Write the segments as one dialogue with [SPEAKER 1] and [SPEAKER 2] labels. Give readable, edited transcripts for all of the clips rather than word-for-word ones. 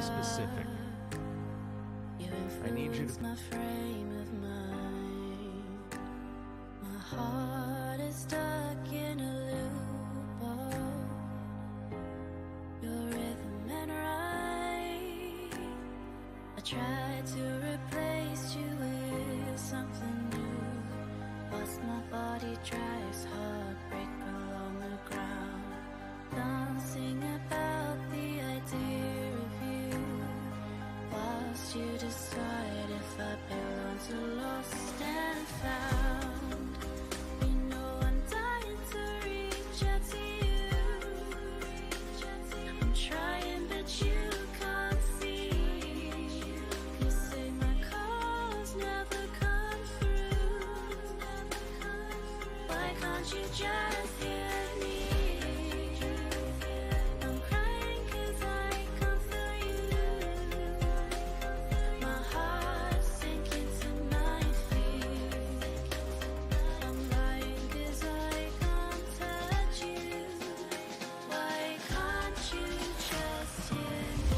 [SPEAKER 1] specific. I need you to...
[SPEAKER 2] my frame of mind. My heart is stuck in a loop of your rhythm and right. I tried to replace you with something new, whilst my body drives heartbreak along the ground, dancing about the idea of you, whilst you decide if I belong to lost and found. You know I'm dying to reach out to you. I'm trying but you can't see. You say my calls never come through. Why can't you just hear me? I'm crying 'cause I can't feel you. My heart's sinking to my feet. I'm lying 'cause I can't touch you. Why can't you just hear me?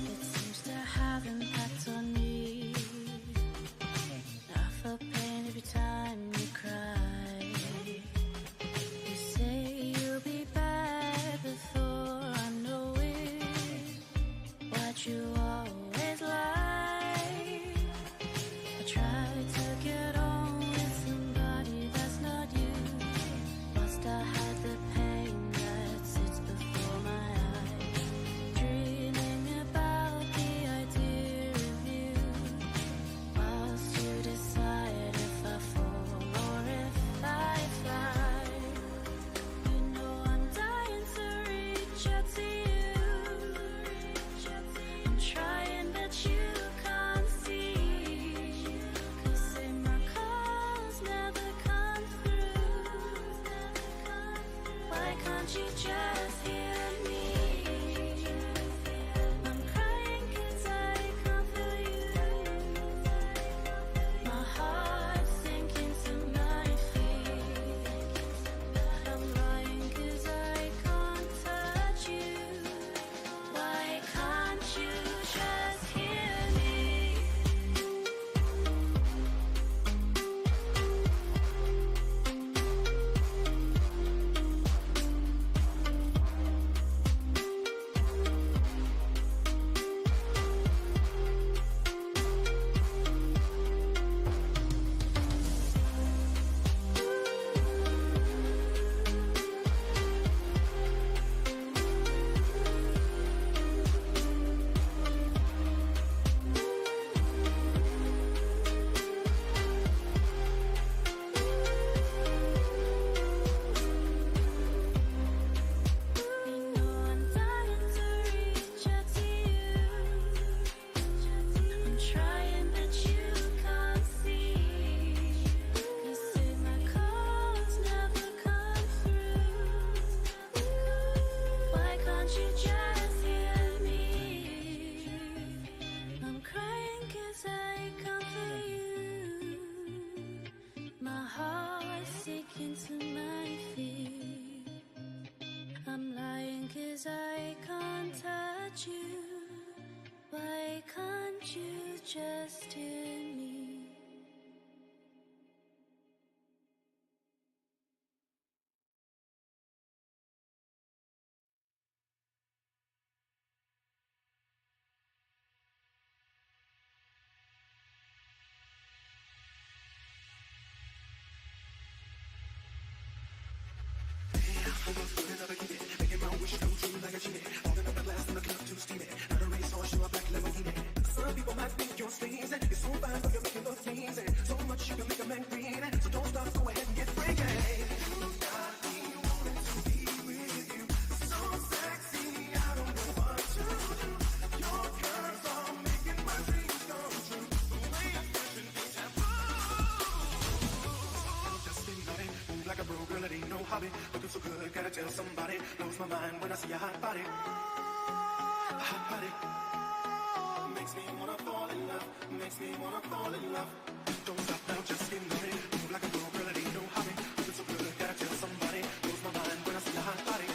[SPEAKER 2] It seems to have impact on me. I feel pain every time you cry. You say you'll be back before I know it, but you always lie. I tried to get on with somebody that's not you, whilst I hide the pain that sits before my eyes, dreaming about the idea of you, whilst you decide if I fall or if I fly. You know I'm dying to reach out to you. I'm trying but you can't see. 'Cause say my calls never come through. Why can't you just hear me? I'm crying 'cause I can't feel you. My heart's sinking to my feet. I'm lying 'cause I can't touch you. Why can't you just hear me? You know I'm dying to reach out to you. I'm trying but you can't see. You say my calls never come through. Why can't you just hear me? I'm crying 'cause I can't feel you. My heart's sinking to my feet. I'm lying 'cause I can't touch you. Why can't you just hear me?
[SPEAKER 3] Making my wish come true like a genie. Holding up the glass in the club to steam it. Not a race horse, you a black Lamborghini. Some people might think you're sleazy. You're so fine, but you're making look easy. So much you can make a man green. So don't stop, go ahead and get hobby. Looking so good, gotta tell somebody. Blows my mind when I see a hot body. A hot body. Makes me wanna fall in love. Makes me wanna fall in love. Don't stop now, just get ready. Move like a pro, girl, it ain't no hobby. Looking so good, gotta tell somebody. Blows my mind when I see a hot body.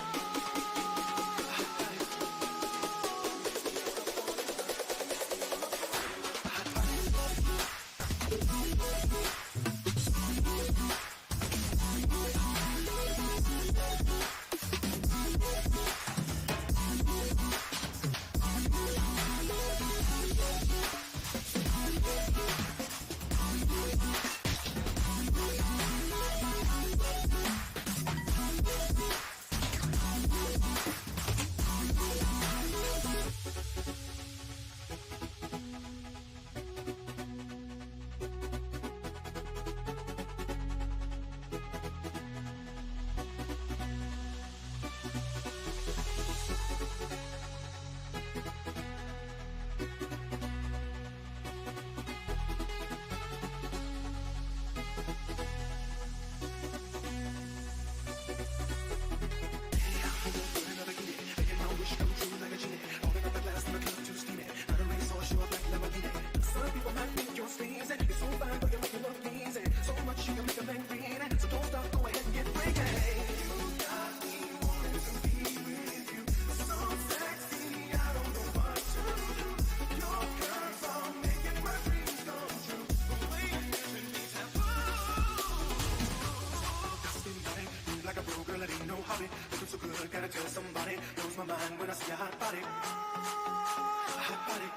[SPEAKER 3] Gotta tell somebody, blows my mind when I see a hot body. A hot body.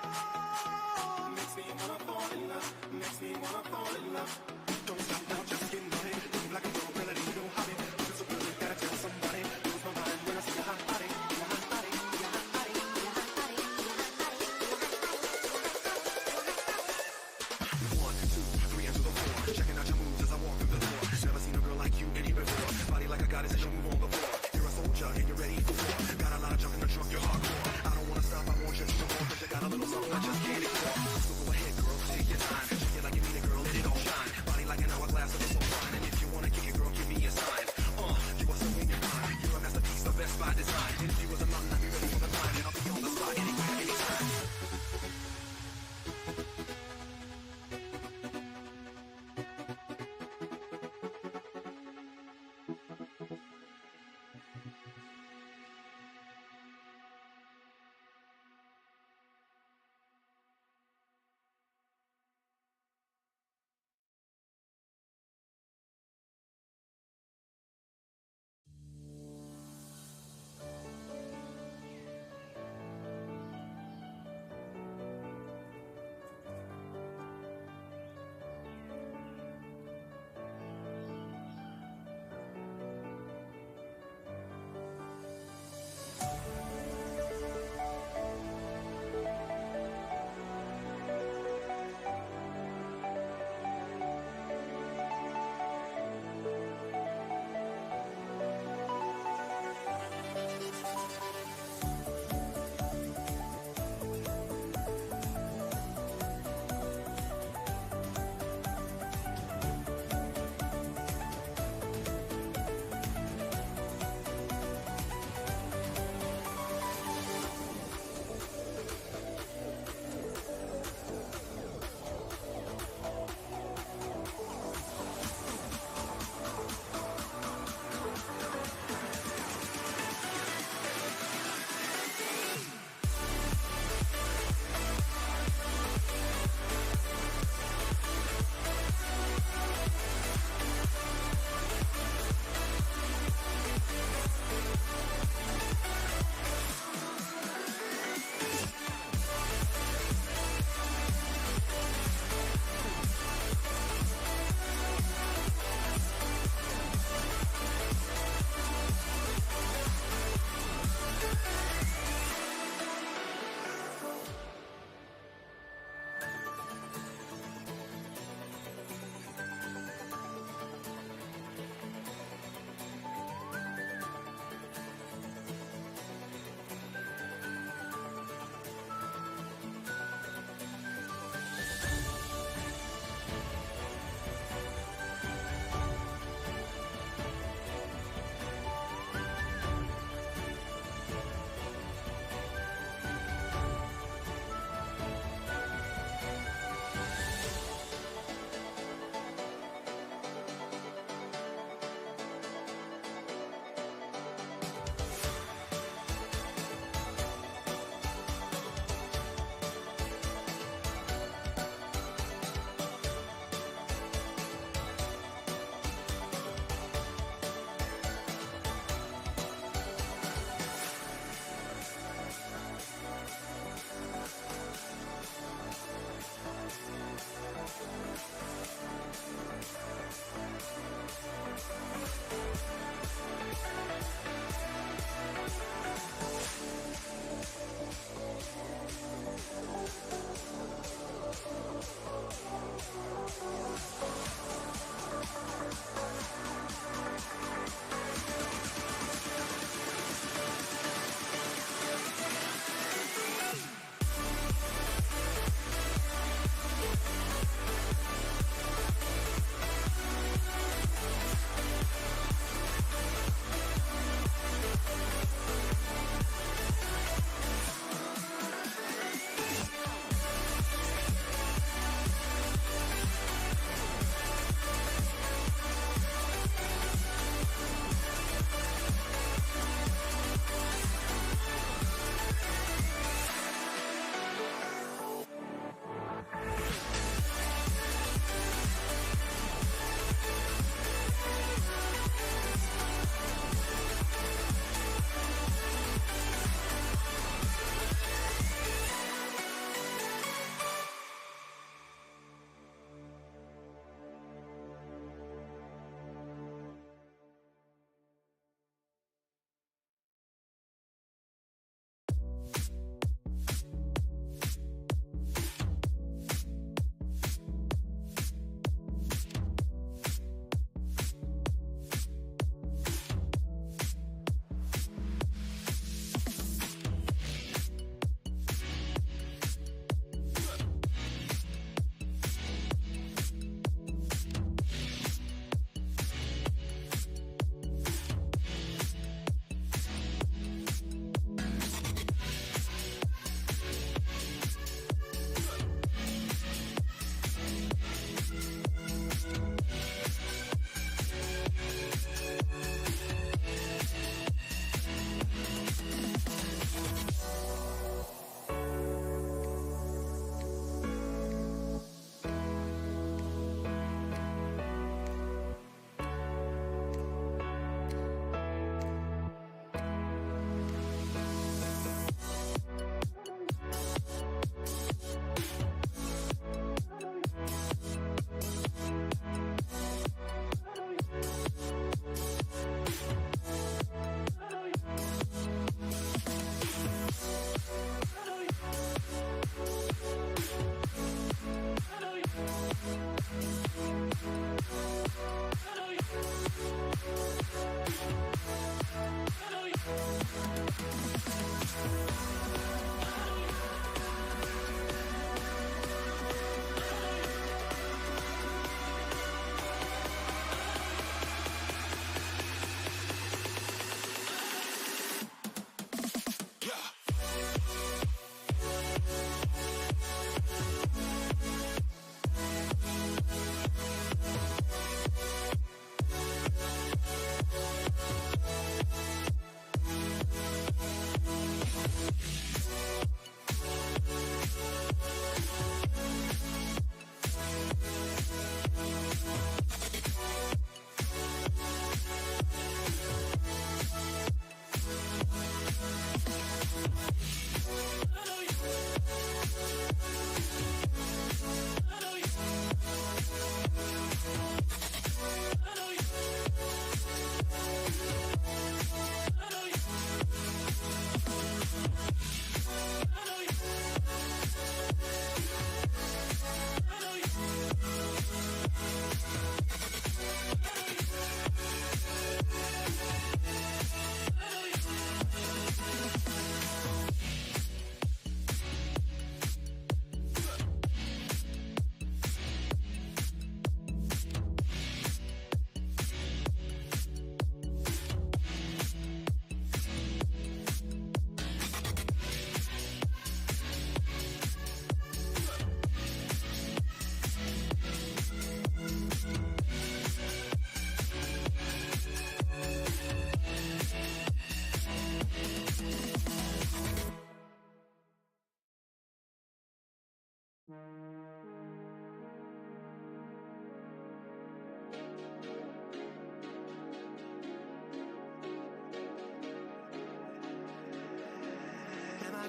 [SPEAKER 3] Makes me wanna fall in love. Makes me wanna fall in love. Don't stop now, just get ready. Move like a pro, girl, it ain't no hobby. Looking so good, gotta tell somebody. Blows my mind when I see a hot body. A hot body. A hot body. A hot body. One, two, three, into the four. Checking out your moves as I walk through the door. Never seen a girl like you any before. Body like a goddess as you move on the floor. And you're ready for war. Got a lot of junk in the trunk, you're hardcore. I don't wanna stop, I want you to know more. Cause you got a little something I just can't ignore. So go ahead, girl, take your time. Shake it like you need it, girl, let it all shine. Body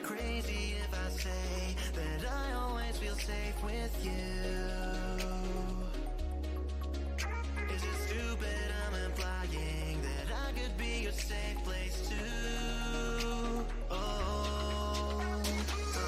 [SPEAKER 3] I crazy if I say that I always feel safe with you? Is it stupid I'm implying that I could be your safe place too? Oh, I'm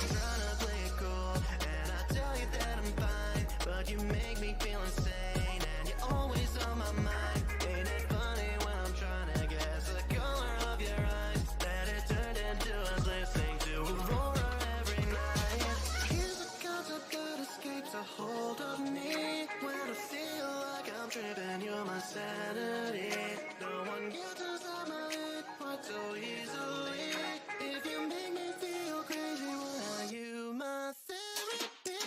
[SPEAKER 3] trying to play it cool, and I tell you that I'm fine, but you make me feel insane, and you're always on my mind. Ain't it funny when I'm trying to guess the color of your eyes, that it turned into us listening to Aurora every night? Here's a concept that escapes a hold of me. When I feel like I'm tripping, you're my sanity. No one gets inside my head quite so easily. If you make me feel crazy, why are you my therapy?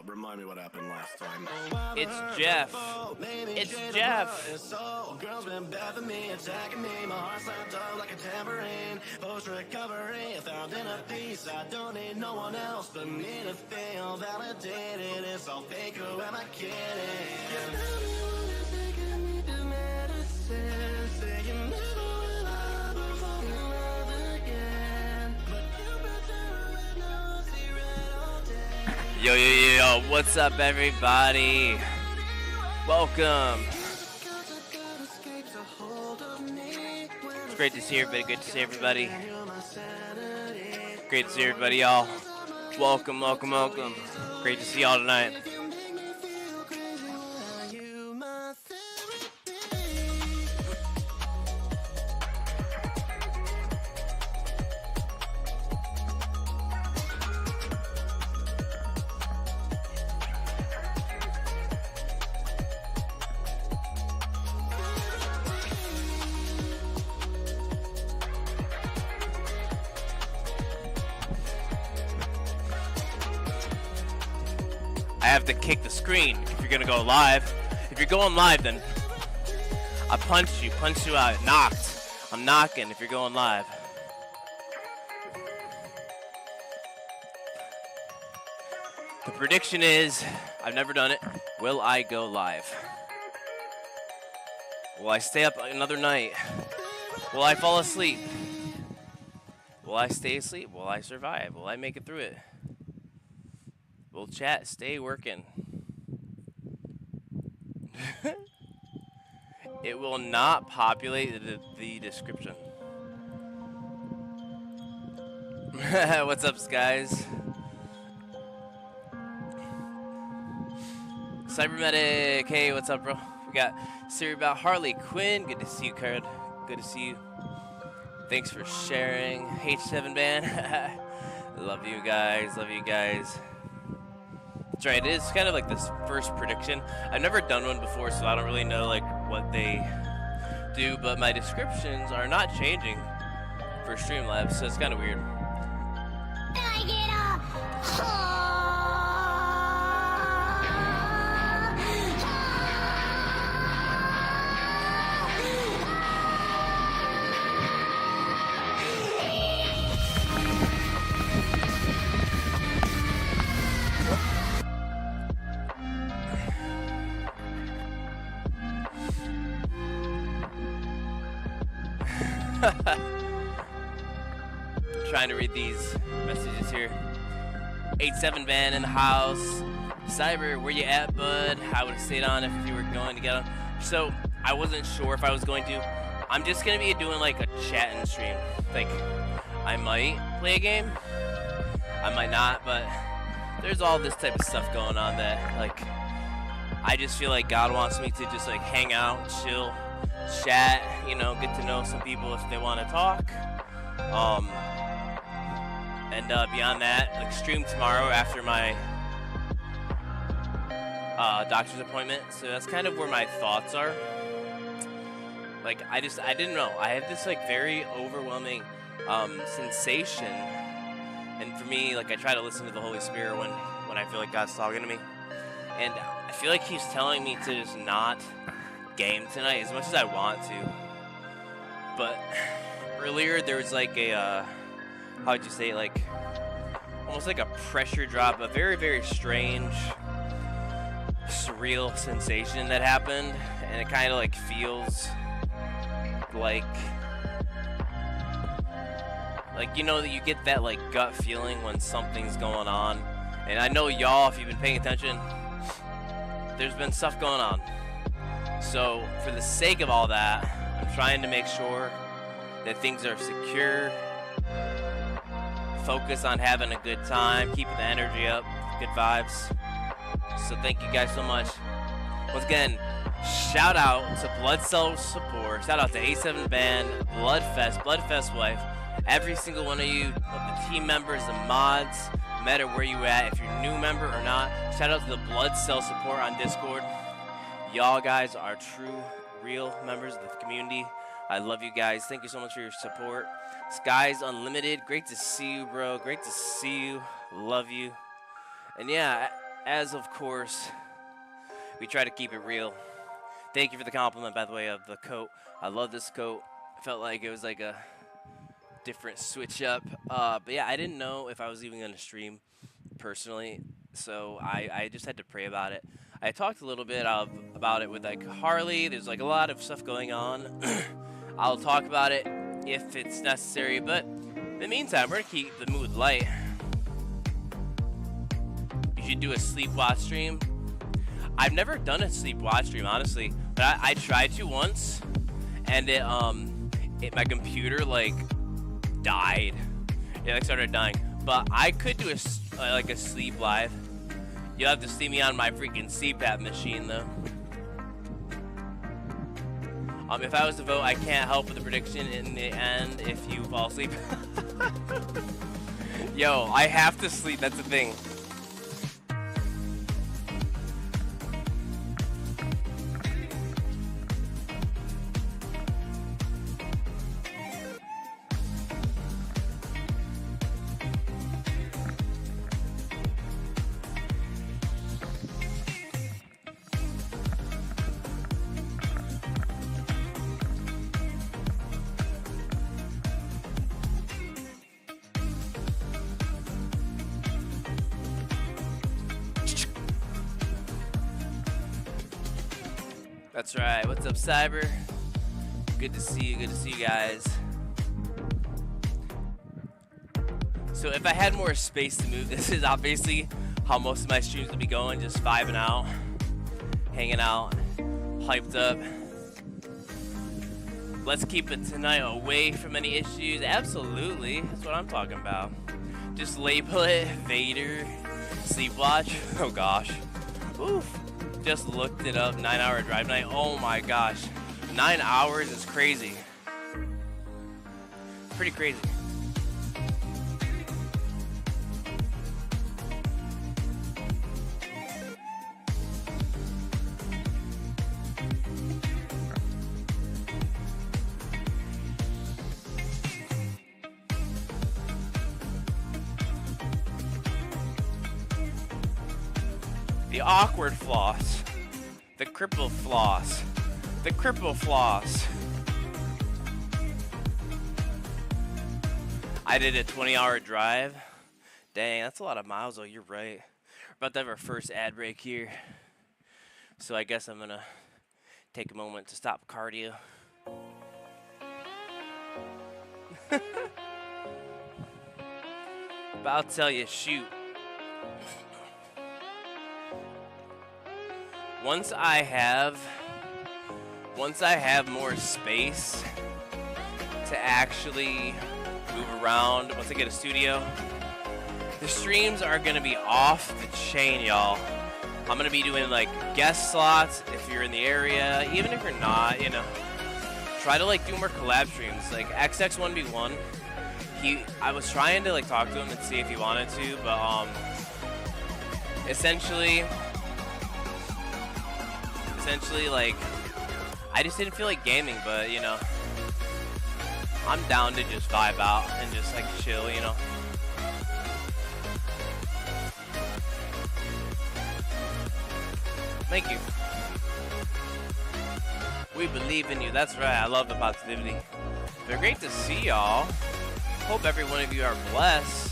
[SPEAKER 3] Remind me what happened last time.
[SPEAKER 1] It's Jeff. It's Jeff.
[SPEAKER 3] Girls been bad for me, attacking me. My heart slapped up like a tambourine. Post recovery, 1,000 a piece. I don't need no one else but me to feel validated. It's all fake, who am I kidding? You never taking me to medicine. Say you never will ever fall in love again. But you better right now, see red all day.
[SPEAKER 1] Yo, yo, yo, yo, what's up, everybody? Welcome. It's great to see everybody. Good to see everybody. Great to see everybody, y'all. Welcome, welcome, welcome. Great to see y'all tonight. I have to kick the screen if you're gonna go live. If you're going live, then I punch you out. Knocked. I'm knocking if you're going live. The prediction is, I've never done it. Will I go live? Will I stay up another night? Will I fall asleep? Will I stay asleep? Will I survive? Will I make it through it? Will chat stay working? It will not populate the description. What's up, guys? Cybermedic, hey, what's up, bro? We got Siri about Harley Quinn. Good to see you, Card. Good to see you. Thanks for sharing. H7 band. Love you guys. Love you guys. That's right. It is kind of like this first prediction. I've never done one before, so I don't really know like what they do. But my descriptions are not changing for Streamlabs, so it's kind of weird.
[SPEAKER 2] I get up.
[SPEAKER 1] Trying to read these messages here. 87 Van in the house. Cyber, where you at, bud? I would have stayed on if you were going to get on. So I wasn't sure if I was going to. I'm just gonna be doing like a chat and stream. Like, I might play a game, I might not, but there's all this type of stuff going on that, like, I just feel like God wants me to just like hang out, chill, chat, you know, get to know some people if they want to talk. And beyond that, like, stream tomorrow after my doctor's appointment. So that's kind of where my thoughts are. Like, I didn't know. I have this like very overwhelming sensation, and for me, like, I try to listen to the Holy Spirit when I feel like God's talking to me, and I feel like He's telling me to just not game tonight as much as I want to. But earlier there was like a how'd you say it, like almost like a pressure drop, a very, very strange, surreal sensation that happened, and it kind of like feels like you know that you get that like gut feeling when something's going on. And I know y'all, if you've been paying attention, there's been stuff going on. So for the sake of all that, I'm trying to make sure that things are secure, focus on having a good time, keeping the energy up, good vibes. So thank you guys so much. Once again, shout out to Blood Cell Support, shout out to A7 Band, Bloodfest wife, every single one of you, the team members, the mods, no matter where you at, if you're a new member or not, shout out to the Blood Cell Support on Discord. Y'all guys are true, real members of the community. I love you guys. Thank you so much for your support. Skies Unlimited, great to see you, bro. Great to see you. Love you. And yeah, as of course, we try to keep it real. Thank you for the compliment, by the way, of the coat. I love this coat. I felt like it was like a different switch up. But yeah, I didn't know if I was even going to stream personally, so I just had to pray about it. I talked a little bit about it with like Harley. There's like a lot of stuff going on. I'll talk about it if it's necessary, but in the meantime, we're gonna keep the mood light. You should do a sleep watch stream. I've never done a sleep watch stream, honestly, but I tried to once, and my computer like died. It like started dying. But I could do a sleep live. You'll have to see me on my freaking CPAP machine though. If I was to vote, I can't help with the prediction in the end if you fall asleep. Yo, I have to sleep, that's the thing. That's right. What's up, Cyber? Good to see you. Good to see you guys. So if I had more space to move, this is obviously how most of my streams will be going. Just vibing out, hanging out, hyped up. Let's keep it tonight away from any issues. Absolutely. That's what I'm talking about. Just label it Vader Sleep Watch. Oh, gosh. Oof. Just looked it up, 9-hour drive night. Oh my gosh, 9 hours is crazy. Pretty crazy. The awkward floss. The cripple floss. The cripple floss. I did a 20-hour drive. Dang, that's a lot of miles though, you're right. We're about to have our first ad break here. So I guess I'm gonna take a moment to stop cardio. But I'll tell you, shoot. Once I have more space to actually move around, once I get a studio, the streams are gonna be off the chain, y'all. I'm gonna be doing like guest slots if you're in the area, even if you're not, you know. Try to like do more collab streams, like XX1B1. I was trying to like talk to him and see if he wanted to, but essentially like I just didn't feel like gaming, but you know, I'm down to just vibe out and just like chill, you know. Thank you. We believe in you. That's right. I love the positivity. But great to see y'all. Hope every one of you are blessed.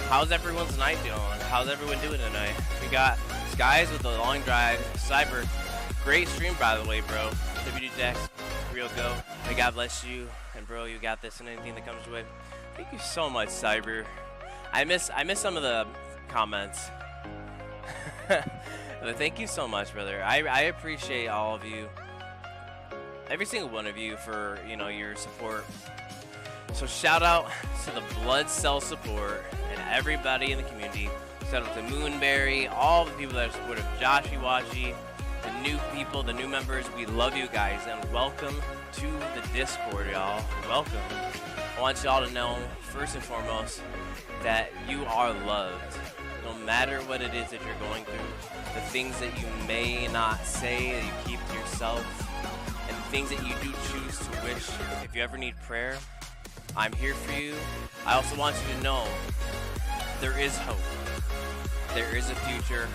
[SPEAKER 1] How's everyone's night doing? How's everyone doing tonight? We got Skies with the long drive. Cyber. Great stream, by the way, bro. WDJax, real go. May God bless you. And bro, you got this and anything that comes your way. Thank you so much, Cyber. I miss some of the comments. But thank you so much, brother. I appreciate all of you. Every single one of you for, you know, your support. So shout out to the blood cell support and everybody in the community. Shout out to Moonbearry, all the people that are supportive, Joshy Washi, the new people, the new members. We love you guys and welcome to the Discord, y'all. Welcome. I want y'all to know, first and foremost, that you are loved. No matter what it is that you're going through, the things that you may not say, that you keep to yourself, and the things that you do choose to wish. If you ever need prayer, I'm here for you. I also want you to know there is hope. There is a future.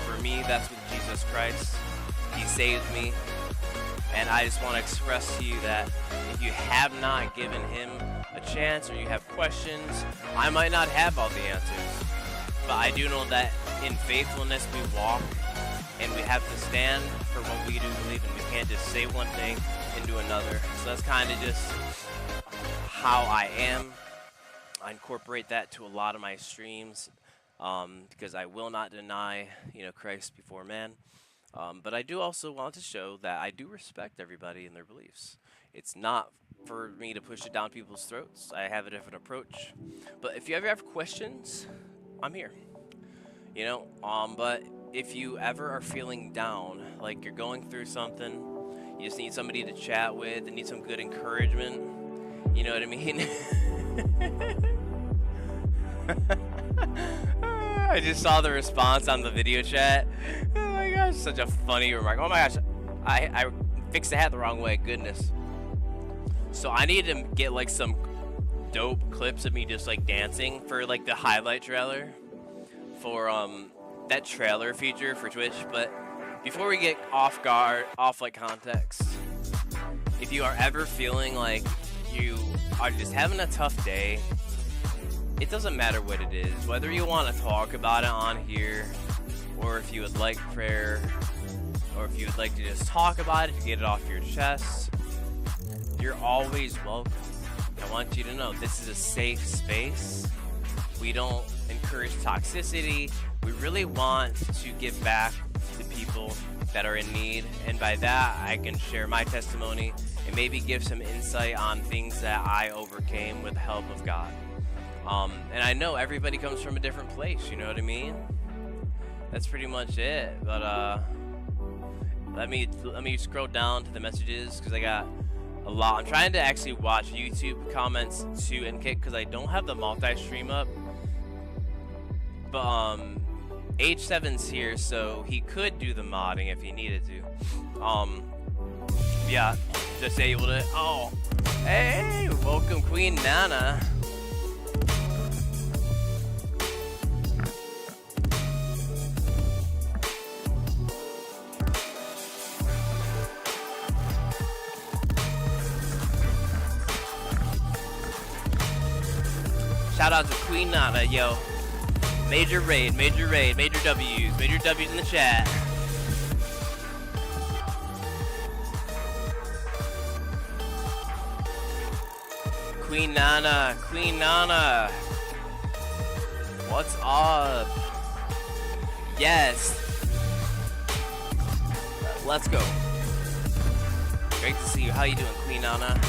[SPEAKER 1] For me, that's with Jesus Christ. He saved me. And I just want to express to you that if you have not given him a chance or you have questions, I might not have all the answers. But I do know that in faithfulness we walk and we have to stand for what we do believe in. We can't just say one thing and do another. So that's kind of just how I am. I incorporate that to a lot of my streams because I will not deny, you know, Christ before man. But I do also want to show that I do respect everybody and their beliefs. It's not for me to push it down people's throats. I have a different approach. But if you ever have questions, I'm here. You know, but if you ever are feeling down, like you're going through something, you just need somebody to chat with and need some good encouragement, you know what I mean? I just saw the response on the video chat. Oh my gosh, such a funny remark. Oh my gosh, I fixed the hat the wrong way, goodness. So I need to get like some dope clips of me just like dancing for like the highlight trailer for that trailer feature for Twitch. But before we get off like context, if you are ever feeling like you are just having a tough day, it doesn't matter what it is, whether you want to talk about it on here, or if you would like prayer, or if you would like to just talk about it to get it off your chest, you're always welcome. I want you to know this is a safe space. We don't encourage toxicity. We really want to give back to people that are in need, and by that I can share my testimony and maybe give some insight on things that I overcame with the help of God. And I know everybody comes from a different place, you know what I mean? That's pretty much it. But let me scroll down to the messages because I got a lot. I'm trying to actually watch YouTube comments too and kick because I don't have the multi-stream up. But H7's here, so he could do the modding if he needed to. Yeah, disabled it. Oh, hey, welcome Queen Nana. Shout out to Queen Nana, yo. Major raid, major W's in the chat. Queen Nana, Queen Nana. What's up? Yes. Let's go. Great to see you. How you doing, Queen Nana?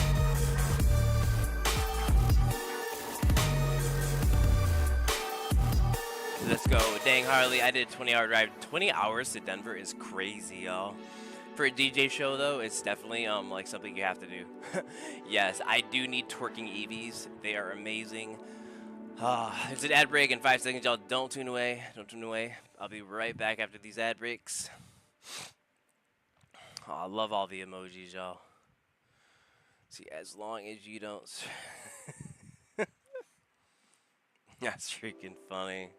[SPEAKER 1] Let's go. Dang, Harley, I did a 20-hour drive. 20 hours to Denver is crazy, y'all. For a DJ show, though, it's definitely like something you have to do. Yes, I do need twerking EVs. They are amazing. There's an ad break in 5 seconds, y'all. Don't tune away. Don't tune away. I'll be right back after these ad breaks. Oh, I love all the emojis, y'all. See, as long as you don't... That's freaking funny.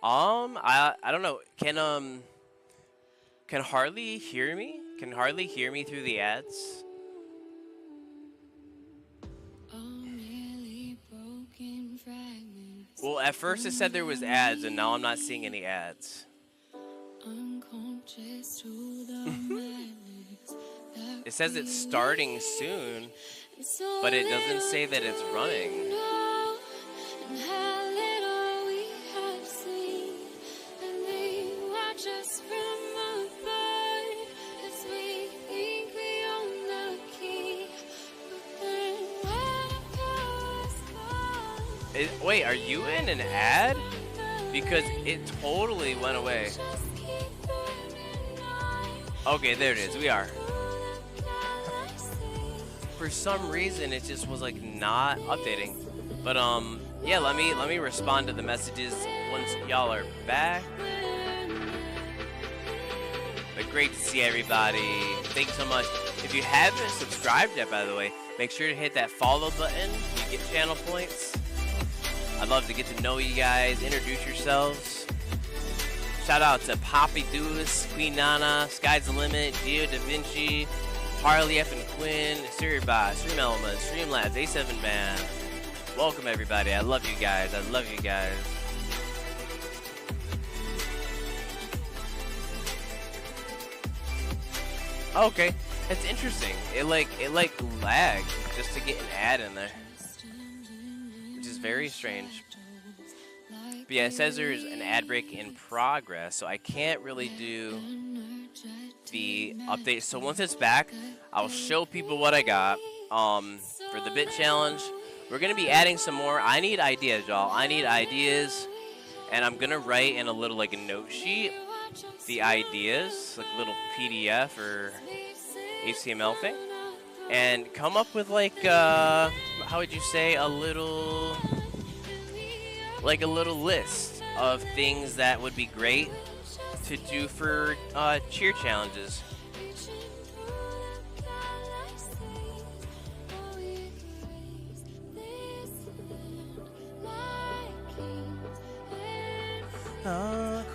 [SPEAKER 1] I don't know. Can Harley hear me? Can Harley hear me through the ads? Well, at first it said there was ads, and now I'm not seeing any ads. It says it's starting soon, but it doesn't say that it's running. Wait, are you in an ad? Because it totally went away. Okay, there it is. We are. For some reason, it just was like not updating. But yeah, let me respond to the messages once y'all are back. But great to see everybody. Thank you so much. If you haven't subscribed yet, by the way, make sure to hit that follow button. You get channel points. I'd love to get to know you guys, introduce yourselves. Shout out to Poppy Deuce, Queen Nana, Sky's the Limit, Gio Da Vinci, Harley F and Quinn, Siribot, Stream Elements, Streamlabs, A7 Band. Welcome everybody. I love you guys. I love you guys. Okay, that's interesting. It like lagged just to get an ad in there. Very strange. But yeah, it says there's an ad break in progress, so I can't really do the update. So once it's back, I'll show people what I got for the bit challenge. We're gonna be adding some more. I need ideas, y'all. I need ideas, and I'm gonna write in a little like a note sheet the ideas, like a little PDF or HTML thing, and come up with like how would you say, a little list of things that would be great to do for cheer challenges.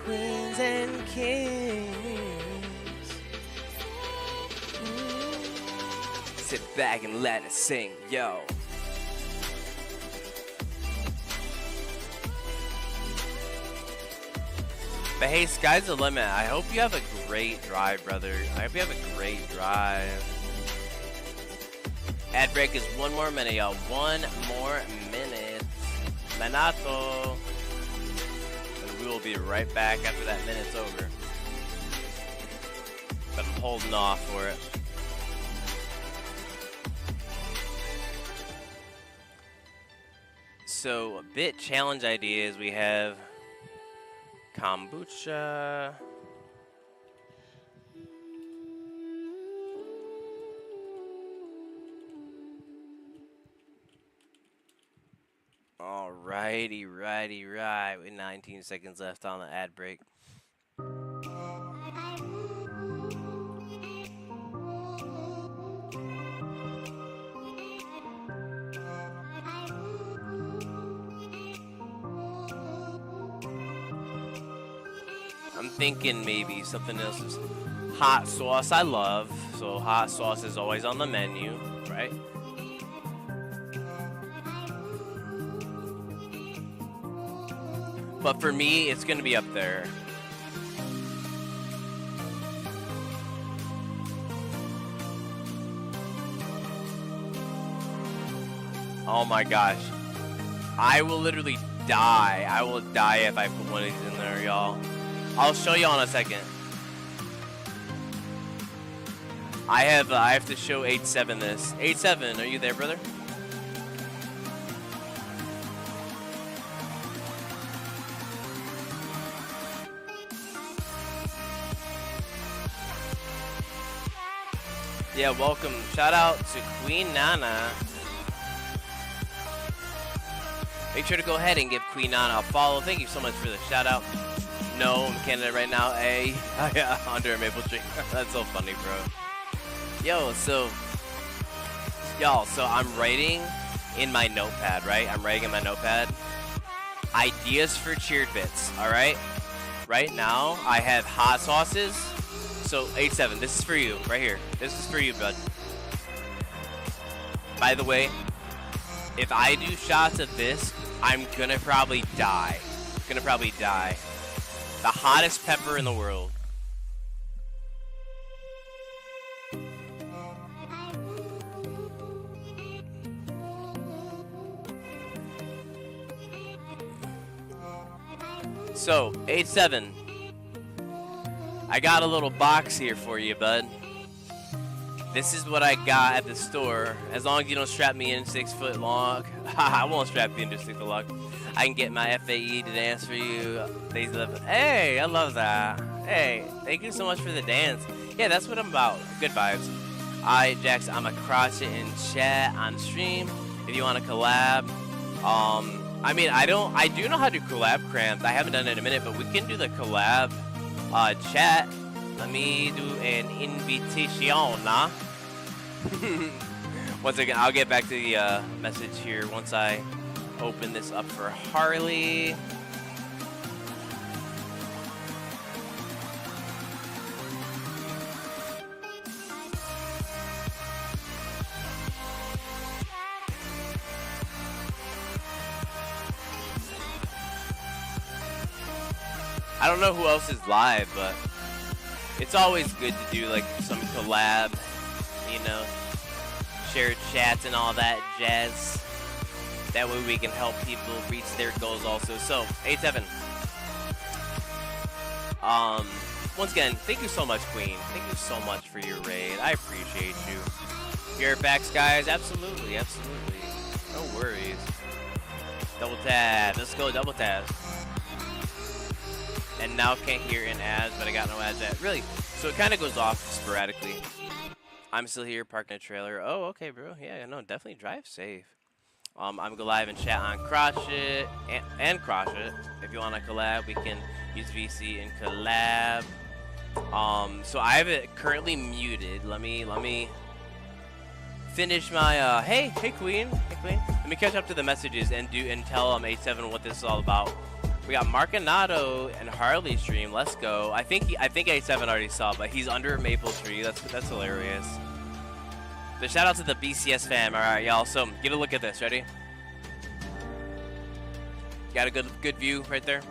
[SPEAKER 1] Queens and kings. Sit back and let us sing, yo. But hey, sky's the limit. I hope you have a great drive, brother. I hope you have a great drive. Ad break is 1 more minute, y'all. 1 more minute. Minato. And we will be right back after that minute's over. But I'm holding off for it. So, bit challenge ideas we have. Kombucha. Alrighty, right. With 19 seconds left on the ad break. I'm thinking maybe something else is hot sauce. I love, so hot sauce is always on the menu, right? But for me, it's gonna be up there. Oh my gosh. I will literally die. I will die if I put one of these in there, y'all. I'll show you in a second. I have to show 8-7 this. 8-7, are you there, brother? Yeah, welcome. Shout out to Queen Nana. Make sure to go ahead and give Queen Nana a follow. Thank you so much for the shout out. No, I'm in Canada right now. Hey, under a maple tree. That's so funny, bro. Yo, so y'all, so I'm writing in my notepad, right? I'm writing in my notepad ideas for cheered bits. All right. Right now, I have hot sauces. So 8-7, this is for you, right here. This is for you, bud. By the way, if I do shots of this, I'm gonna probably die. Gonna probably die. The hottest pepper in the world. So 8-7. I got a little box here for you, bud. This is what I got at the store. As long as you don't strap me in 6 foot long. I won't strap you into 6 foot long. I can get my FAE to dance for you. Hey, I love that. Hey, thank you so much for the dance. Yeah, that's what I'm about. Good vibes. Alright, Jax, I'm gonna cross it in chat on stream if you want to collab. I mean, I do know how to collab cramps. I haven't done it in a minute, but we can do the collab chat. Let me do an invitation, nah? Once again, I'll get back to the message here once I open this up for Harley. I don't know who else is live, but it's always good to do like some collab, you know, share chats and all that jazz. That way we can help people reach their goals also. So 8-7. Once again, thank you so much, Queen. Thank you so much for your raid. I appreciate you. Your backs, guys. Absolutely, absolutely. No worries. Double tab. Let's go double tab. And now can't hear in ads, but I got no ads yet. Really? So it kind of goes off sporadically. I'm still here, parked in a trailer. Oh, okay, bro. Yeah, no, definitely drive safe. I'm gonna go live and chat on Crotch It and Crotch It. If you want to collab, we can use VC and collab. So I have it currently muted. Let me finish my hey Queen. Let me catch up to the messages and tell 8-7 what this is all about. We got Marcanato and Harley stream. Let's go. I think 8-7 already saw, but he's under a maple tree. That's hilarious. But shout out to the BCS fam. All right, y'all. So get a look at this. Ready? Got a good view right there.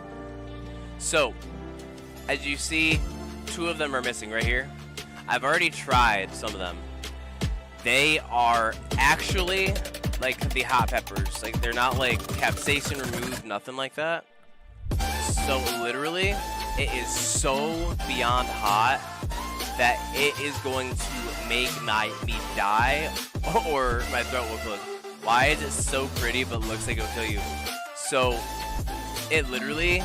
[SPEAKER 1] So as you see, 2 of them are missing right here. I've already tried some of them. They are actually like the hot peppers. Like they're not like capsaicin removed, nothing like that. So literally, it is so beyond hot that it is going to make me die or my throat will close. Why is it so pretty but looks like it'll kill you? So it literally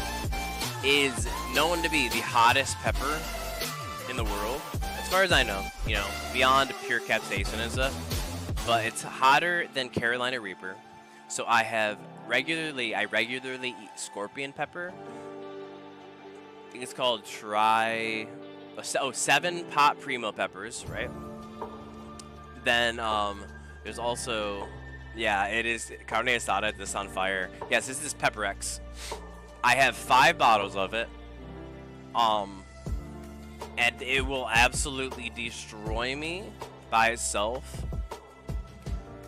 [SPEAKER 1] is known to be the hottest pepper in the world, as far as I know, you know, beyond pure capsaicin and stuff. But it's hotter than Carolina Reaper. So I regularly eat scorpion pepper. I think it's called 7 pot primo peppers, right? Then there's also, yeah, it is carne asada. This on fire. Yes, this is Pepper X. I have 5 bottles of it. And it will absolutely destroy me by itself.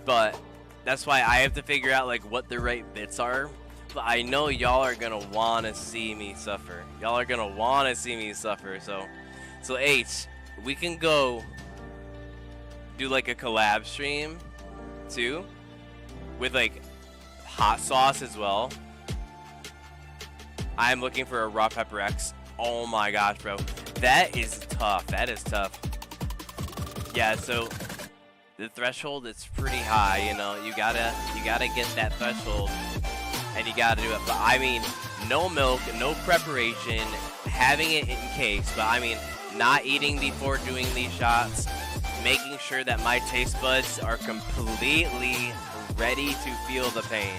[SPEAKER 1] But that's why I have to figure out like what the right bits are. But I know y'all are gonna wanna see me suffer. Y'all are gonna wanna see me suffer. So 8, we can go do like a collab stream too with like hot sauce as well. I'm looking for a raw pepper X. Oh my gosh, bro. That is tough. That is tough. Yeah, so the threshold is pretty high, you know. You gotta get that threshold and you gotta do it. But I mean, no milk, no preparation, having it in case, but I mean, not eating before doing these shots, making sure that my taste buds are completely ready to feel the pain.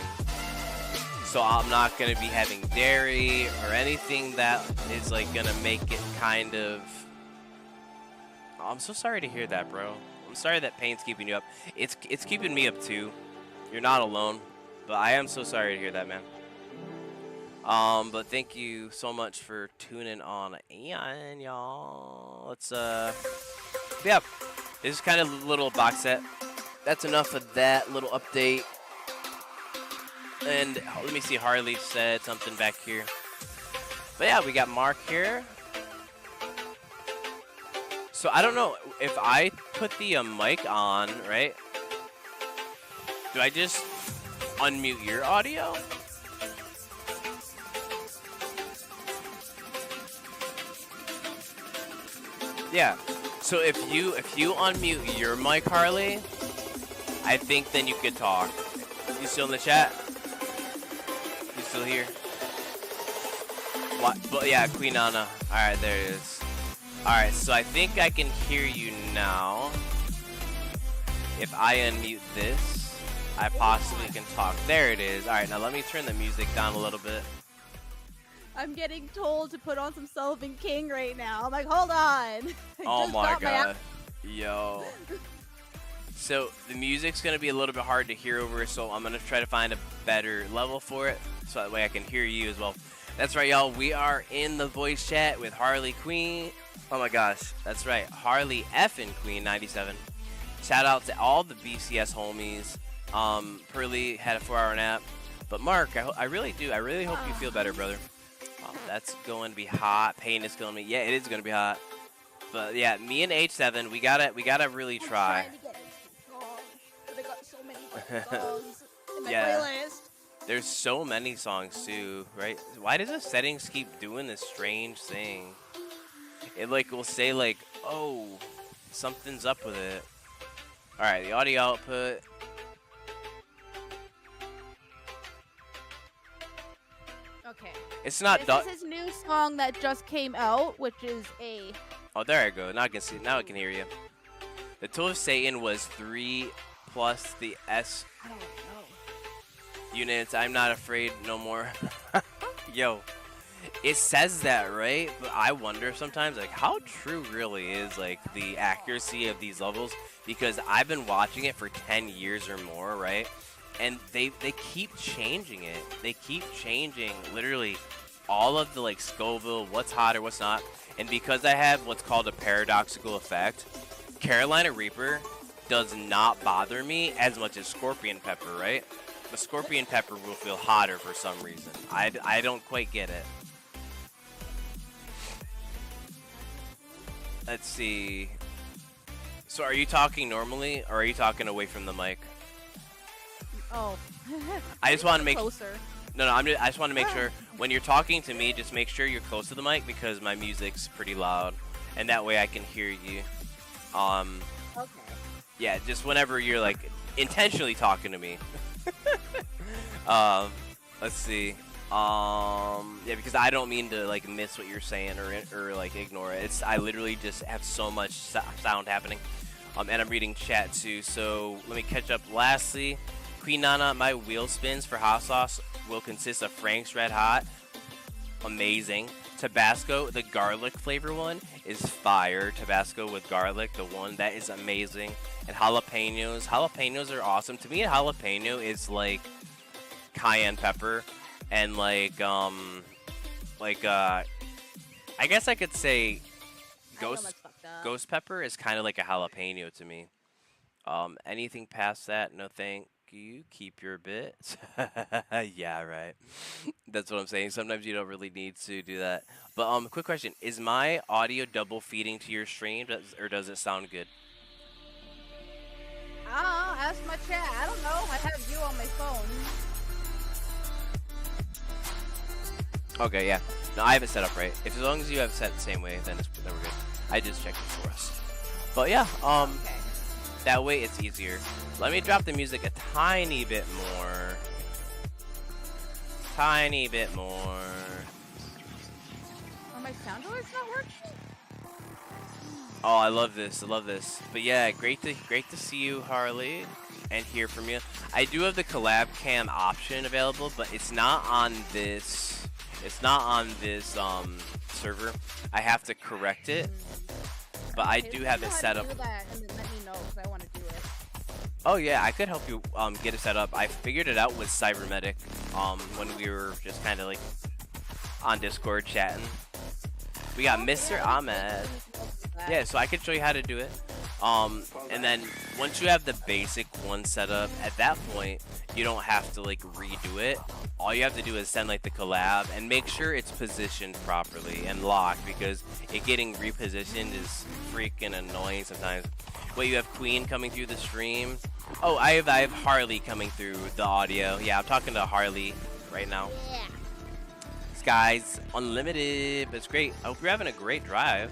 [SPEAKER 1] So I'm not going to be having dairy or anything that is like going to make it kind of... Oh, I'm so sorry to hear that, bro. I'm sorry that pain's keeping you up. It's keeping me up too. You're not alone, but I am so sorry to hear that, man. But thank you so much for tuning on in, y'all. Let's yeah, this is kind of a little box set. That's enough of that little update. And let me see, Harley said something back here. But yeah, we got Mark here. So I don't know if I put the mic on, right? Do I just unmute your audio? Yeah. So if you unmute your mic, Harley, I think then you could talk. You still in the chat? You still here? What? But yeah, Queen Anna. All right, there it is. All right, so I think I can hear you now. If I unmute this, I possibly can talk. There it is. All right, now let me turn the music down a little bit.
[SPEAKER 4] I'm getting told to put on some Sullivan King right now. I'm like, hold on.
[SPEAKER 1] Oh my god. Yo. So the music's gonna be a little bit hard to hear over, so I'm gonna try to find a better level for it, so that way I can hear you as well. That's right, y'all. We are in the voice chat with Harley Queen. Oh my gosh, that's right, Harley effing Queen 97. Shout out to all the BCS homies. Pearly had a 4-hour nap, but Mark, I really hope you feel better, brother. That's going to be hot. Pain is killing me. Yeah, it is going to be hot. But yeah, me and H7, we gotta really try.
[SPEAKER 4] But I got so many songs in my
[SPEAKER 1] Yeah.
[SPEAKER 4] playlist.
[SPEAKER 1] There's so many songs too, right? Why does the settings keep doing this strange thing? It like will say like, oh, something's up with it. All right, the audio output.
[SPEAKER 4] Okay.
[SPEAKER 1] It's not
[SPEAKER 4] This
[SPEAKER 1] done.
[SPEAKER 4] is his new song that just came out, which is a...
[SPEAKER 1] Oh, there I go. Now I can see. Now I can hear you. The Tool of Satan was 3 plus the S
[SPEAKER 4] I don't know.
[SPEAKER 1] units. I'm not afraid no more. Yo, it says that, right? But I wonder sometimes, like, how true really is like the accuracy of these levels? Because I've been watching it for 10 years or more, right? And they keep changing it. They keep changing literally all of the like Scoville, what's hot or what's not. And because I have what's called a paradoxical effect, Carolina Reaper does not bother me as much as Scorpion Pepper, right? The Scorpion Pepper will feel hotter for some reason. I don't quite get it. Let's see. So are you talking normally or are you talking away from the mic?
[SPEAKER 4] Oh.
[SPEAKER 1] I just want to make
[SPEAKER 4] closer.
[SPEAKER 1] No, I just want to make sure when you're talking to me, just make sure you're close to the mic because my music's pretty loud, and that way I can hear you.
[SPEAKER 4] Okay.
[SPEAKER 1] Yeah, just whenever you're like intentionally talking to me. Let's see. Yeah, because I don't mean to like miss what you're saying or like ignore it. I literally just have so much sound happening. And I'm reading chat too. So let me catch up. Lastly, Queen Nana, my wheel spins for hot sauce will consist of Frank's Red Hot, amazing. Tabasco, the garlic flavor one, is fire. Tabasco with garlic, the one that is amazing. And jalapenos. Jalapenos are awesome. To me, a jalapeno is like cayenne pepper. And I guess I could say ghost pepper is kind of like a jalapeno to me. Anything past that, no thank you. Keep your bits. Yeah, right. That's what I'm saying. Sometimes you don't really need to do that. But quick question: is my audio double feeding to your stream, or does it sound good?
[SPEAKER 4] Ask my chat. I don't know. I have you on my phone.
[SPEAKER 1] Okay, yeah. No, I have it set up right. If as long as you have it set the same way, then we're good. I just checked it for us. But yeah,
[SPEAKER 4] Okay.
[SPEAKER 1] that way it's easier. Let me drop the music a tiny bit more. Tiny bit more.
[SPEAKER 4] Oh, my sound alert's not working?
[SPEAKER 1] Oh, I love this. I love this. But yeah, great to see you, Harley, and hear from you. I do have the collab cam option available, but it's not on this. It's not on this server. I have to correct it, but I do have it set up.
[SPEAKER 4] Do that and then let me know because I want to do it.
[SPEAKER 1] Oh yeah, I could help you get it set up. I figured it out with Cybermedic when we were just kind of like on Discord chatting. We got Mr. Ahmed. Yeah, so I can show you how to do it. And then once you have the basic one set up, at that point you don't have to like redo it. All you have to do is send like the collab and make sure it's positioned properly and locked, because it getting repositioned is freaking annoying sometimes. Wait, you have Queen coming through the stream? Oh, I have Harley coming through the audio. Yeah, I'm talking to Harley right now.
[SPEAKER 4] Yeah.
[SPEAKER 1] Sky's unlimited, but it's great. I hope you're having a great drive.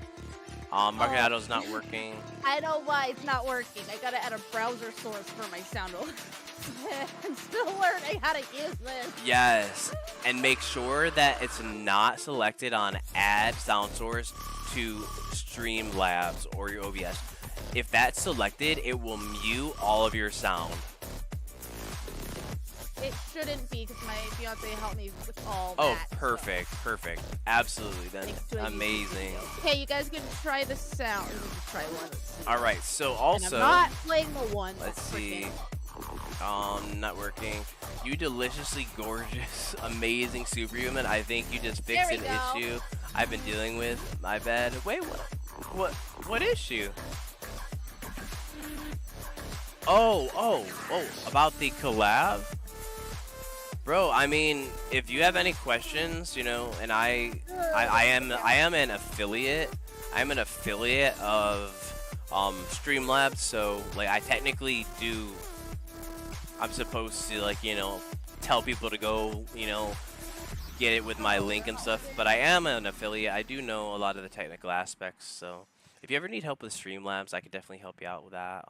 [SPEAKER 1] Marcanado's not working.
[SPEAKER 4] I know why it's not working. I gotta add a browser source for my sound alert. I'm still learning how to use this.
[SPEAKER 1] Yes, and make sure that it's not selected on add sound source to Streamlabs or your OBS. If that's selected, it will mute all of your sound.
[SPEAKER 4] It shouldn't be because my fiance helped me with all
[SPEAKER 1] Oh,
[SPEAKER 4] that.
[SPEAKER 1] perfect, perfect. Absolutely, then.
[SPEAKER 4] Thanks to a
[SPEAKER 1] Amazing.
[SPEAKER 4] Okay, you guys can try the sound. Let me just try one.
[SPEAKER 1] All right, so
[SPEAKER 4] And
[SPEAKER 1] also,
[SPEAKER 4] I'm not playing the one.
[SPEAKER 1] let's
[SPEAKER 4] that's
[SPEAKER 1] see.
[SPEAKER 4] freaking-
[SPEAKER 1] Not working. You deliciously gorgeous, amazing superhuman. I think you just fixed
[SPEAKER 4] There
[SPEAKER 1] an
[SPEAKER 4] we go.
[SPEAKER 1] issue I've been dealing with. My bad. Wait, what issue? Oh, about the collab? Bro, I mean, if you have any questions, you know, and I am an affiliate. I'm an affiliate of Streamlabs, so like I technically do. I'm supposed to like, you know, tell people to go, you know, get it with my link and stuff. But I am an affiliate. I do know a lot of the technical aspects. So if you ever need help with Streamlabs, I could definitely help you out with that.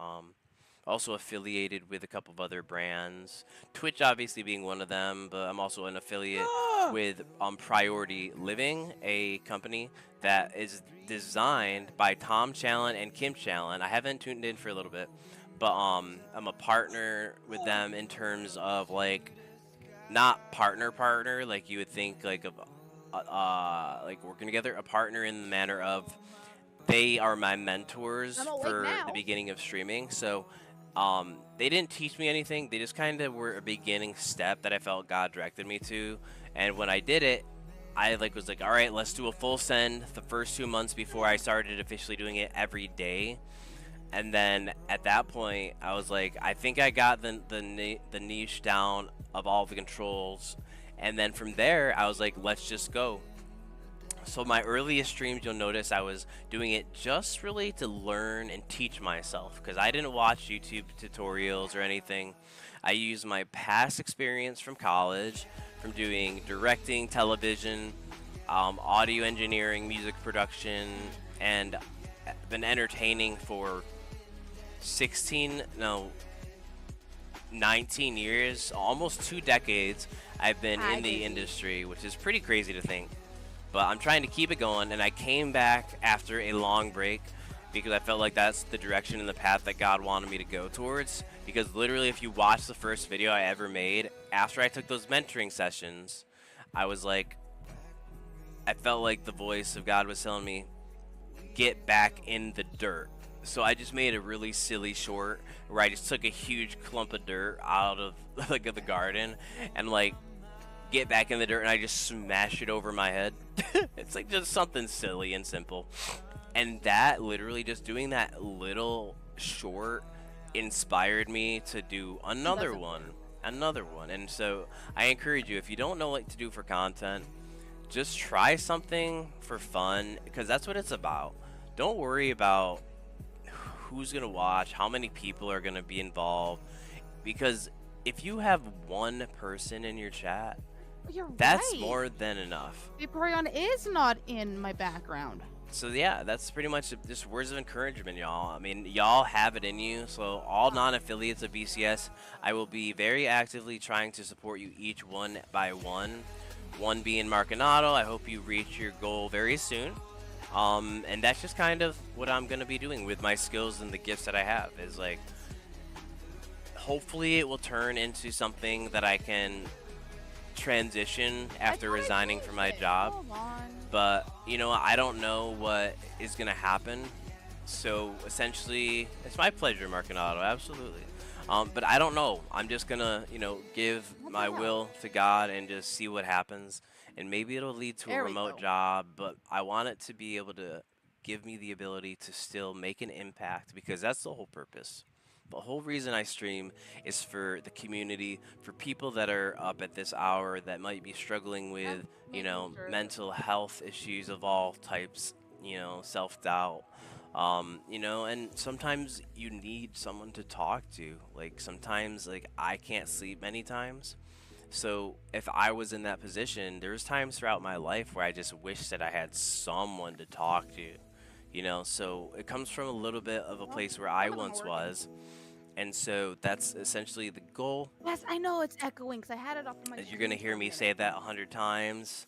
[SPEAKER 1] Also affiliated with a couple of other brands, Twitch obviously being one of them, but I'm also an affiliate with Priority Living, a company that is designed by Tom Challen and Kim Challen. I haven't tuned in for a little bit, but I'm a partner with them in terms of like not partner like you would think like of like working together, a partner in the manner of they are my mentors
[SPEAKER 4] I'm awake
[SPEAKER 1] for
[SPEAKER 4] now.
[SPEAKER 1] the beginning of streaming. So they didn't teach me anything. They just kind of were a beginning step that I felt God directed me to. And when I did it, I was like, all right, let's do a full send the first 2 months before I started officially doing it every day. And then at that point, I was like, I think I got the niche down of all the controls. And then from there, I was like, let's just go. So my earliest streams, you'll notice I was doing it just really to learn and teach myself, because I didn't watch YouTube tutorials or anything. I used my past experience from college, from doing directing, television, audio engineering, music production, and been entertaining for 19 years, almost 2 decades. I've been in the industry, which is pretty crazy to think. But I'm trying to keep it going, and I came back after a long break because I felt like that's the direction and the path that God wanted me to go towards. Because literally, if you watch the first video I ever made, after I took those mentoring sessions, I was like, I felt like the voice of God was telling me, get back in the dirt. So I just made a really silly short where I just took a huge clump of dirt out of like of the garden and like get back in the dirt, and I just smash it over my head. It's like just something silly and simple. And that literally just doing that little short inspired me to do another one. And so I encourage you, if you don't know what to do for content, just try something for fun, because that's what it's about. Don't worry about who's gonna watch, how many people are gonna be involved, because if you have one person in your chat,
[SPEAKER 4] You're
[SPEAKER 1] that's
[SPEAKER 4] right.
[SPEAKER 1] more than enough.
[SPEAKER 4] Vaporeon is not in my background.
[SPEAKER 1] So yeah, that's pretty much just words of encouragement, y'all. I mean, y'all have it in you. So all non-affiliates of BCS, I will be very actively trying to support you each one by one. One being Marcanato. I hope you reach your goal very soon. And that's just kind of what I'm gonna be doing with my skills and the gifts that I have. Is like, hopefully it will turn into something that I can transition after resigning from my job.
[SPEAKER 4] Hold on.
[SPEAKER 1] But, you know, I don't know what is going to happen. So, essentially, it's my pleasure, Marcanato, absolutely. But I don't know. I'm just going to, you know, give my will to God and just see what happens. And maybe it'll lead to a
[SPEAKER 4] There we
[SPEAKER 1] remote
[SPEAKER 4] go.
[SPEAKER 1] job. But I want it to be able to give me the ability to still make an impact, because that's the whole purpose. The whole reason I stream is for the community, for people that are up at this hour that might be struggling with, you know,
[SPEAKER 4] making sure.
[SPEAKER 1] mental health issues of all types, you know, self-doubt, you know, and sometimes you need someone to talk to. Like, sometimes, like, I can't sleep many times. So if I was in that position, there's times throughout my life where I just wish that I had someone to talk to, you know. So it comes from a little bit of a place where I once was. And so that's essentially the goal.
[SPEAKER 4] Yes, I know it's echoing because I had it off on my.
[SPEAKER 1] You're going to hear me say that 100 times.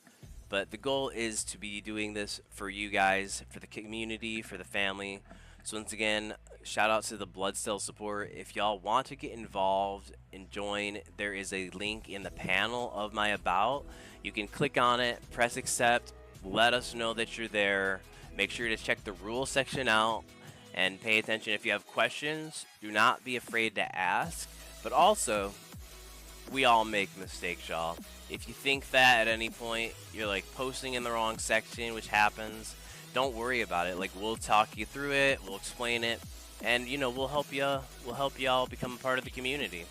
[SPEAKER 1] But the goal is to be doing this for you guys, for the community, for the family. So once again, shout out to the Blood Cell support. If y'all want to get involved and join, there is a link in the panel of my About. You can click on it, press accept, let us know that you're there. Make sure to check the rules section out. And pay attention if you have questions. Do not be afraid to ask. But also, we all make mistakes, y'all. If you think that at any point you're like posting in the wrong section, which happens, don't worry about it. Like, we'll talk you through it, we'll explain it, and you know, we'll help y'all become a part of the community.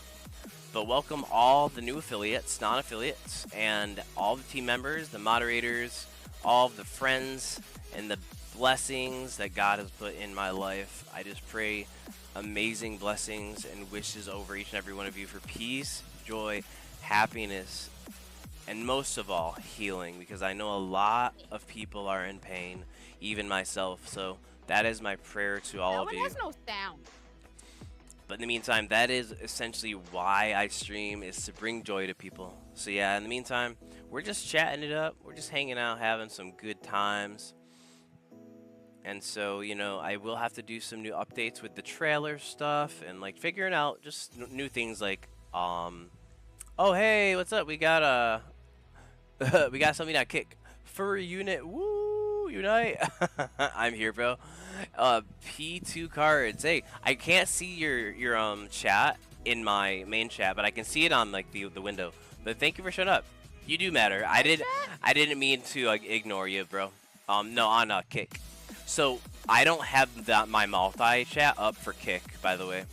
[SPEAKER 1] But welcome all the new affiliates, non-affiliates, and all the team members, the moderators, all of the friends, and the blessings that God has put in my life. I just pray amazing blessings and wishes over each and every one of you for peace, joy, happiness, and most of all, healing, because I know a lot of people are in pain, even myself. So that is my prayer to all of
[SPEAKER 4] That
[SPEAKER 1] you.
[SPEAKER 4] one has no sound.
[SPEAKER 1] But in the meantime, that is essentially why I stream, is to bring joy to people. So yeah, in the meantime, we're just chatting it up. We're just hanging out, having some good times. And so, you know, I will have to do some new updates with the trailer stuff and like figuring out just new things like, oh hey, what's up? We got we got something to kick. Furry unit, woo, unite. I'm here, bro. P2 cards. Hey, I can't see your chat in my main chat, but I can see it on like the window. But thank you for showing up. You do matter. I didn't mean to ignore you, bro. No, on kick. So I don't have my multi-chat up for kick, by the way.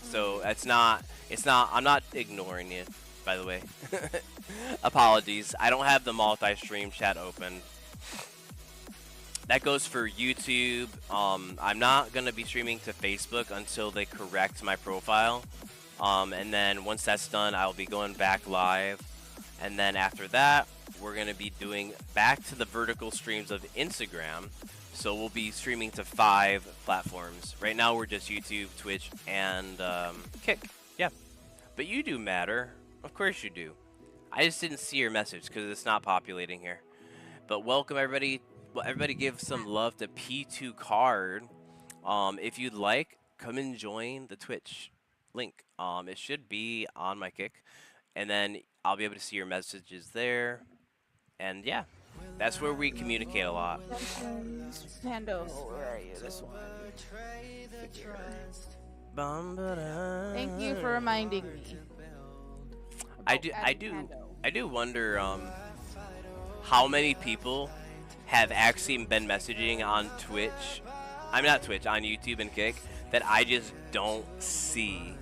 [SPEAKER 1] So it's not, I'm not ignoring you, by the way. Apologies. I don't have the multi-stream chat open. That goes for YouTube. I'm not going to be streaming to Facebook until they correct my profile. And then once that's done, I'll be going back live. And then after that, we're going to be doing back to the vertical streams of Instagram. So we'll be streaming to 5 platforms. Right now we're just YouTube, Twitch, and Kick. Yeah. But you do matter. Of course you do. I just didn't see your message because it's not populating here. But welcome everybody. Well, everybody give some love to P2 Card. If you'd like, come and join the Twitch link. It should be on my Kick. And then I'll be able to see your messages there. And yeah. That's where we communicate a lot.
[SPEAKER 4] Pando, where are you? This one. Thank you for reminding me.
[SPEAKER 1] I do wonder how many people have actually been messaging on Twitch. I'm not Twitch, on YouTube and Kick that I just don't see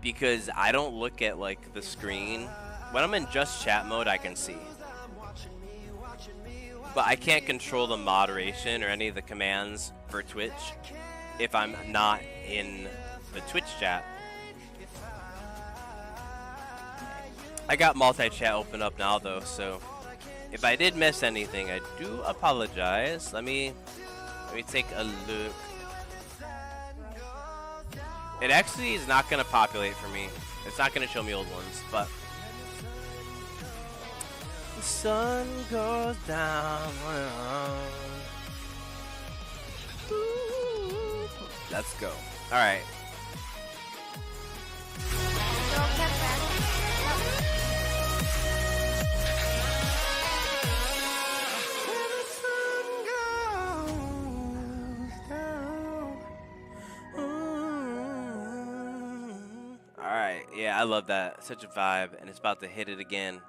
[SPEAKER 1] because I don't look at like the screen. When I'm in just chat mode, I can see. But I can't control the moderation or any of the commands for Twitch. if I'm not in the Twitch chat. I got multi-chat open up now though, so if I did miss anything, I do apologize. Let me take a look. It actually is not gonna populate for me. It's not gonna show me old ones, but the sun goes down. Let's go. All right. Yeah, I love that. Such a vibe, and it's about to hit it again.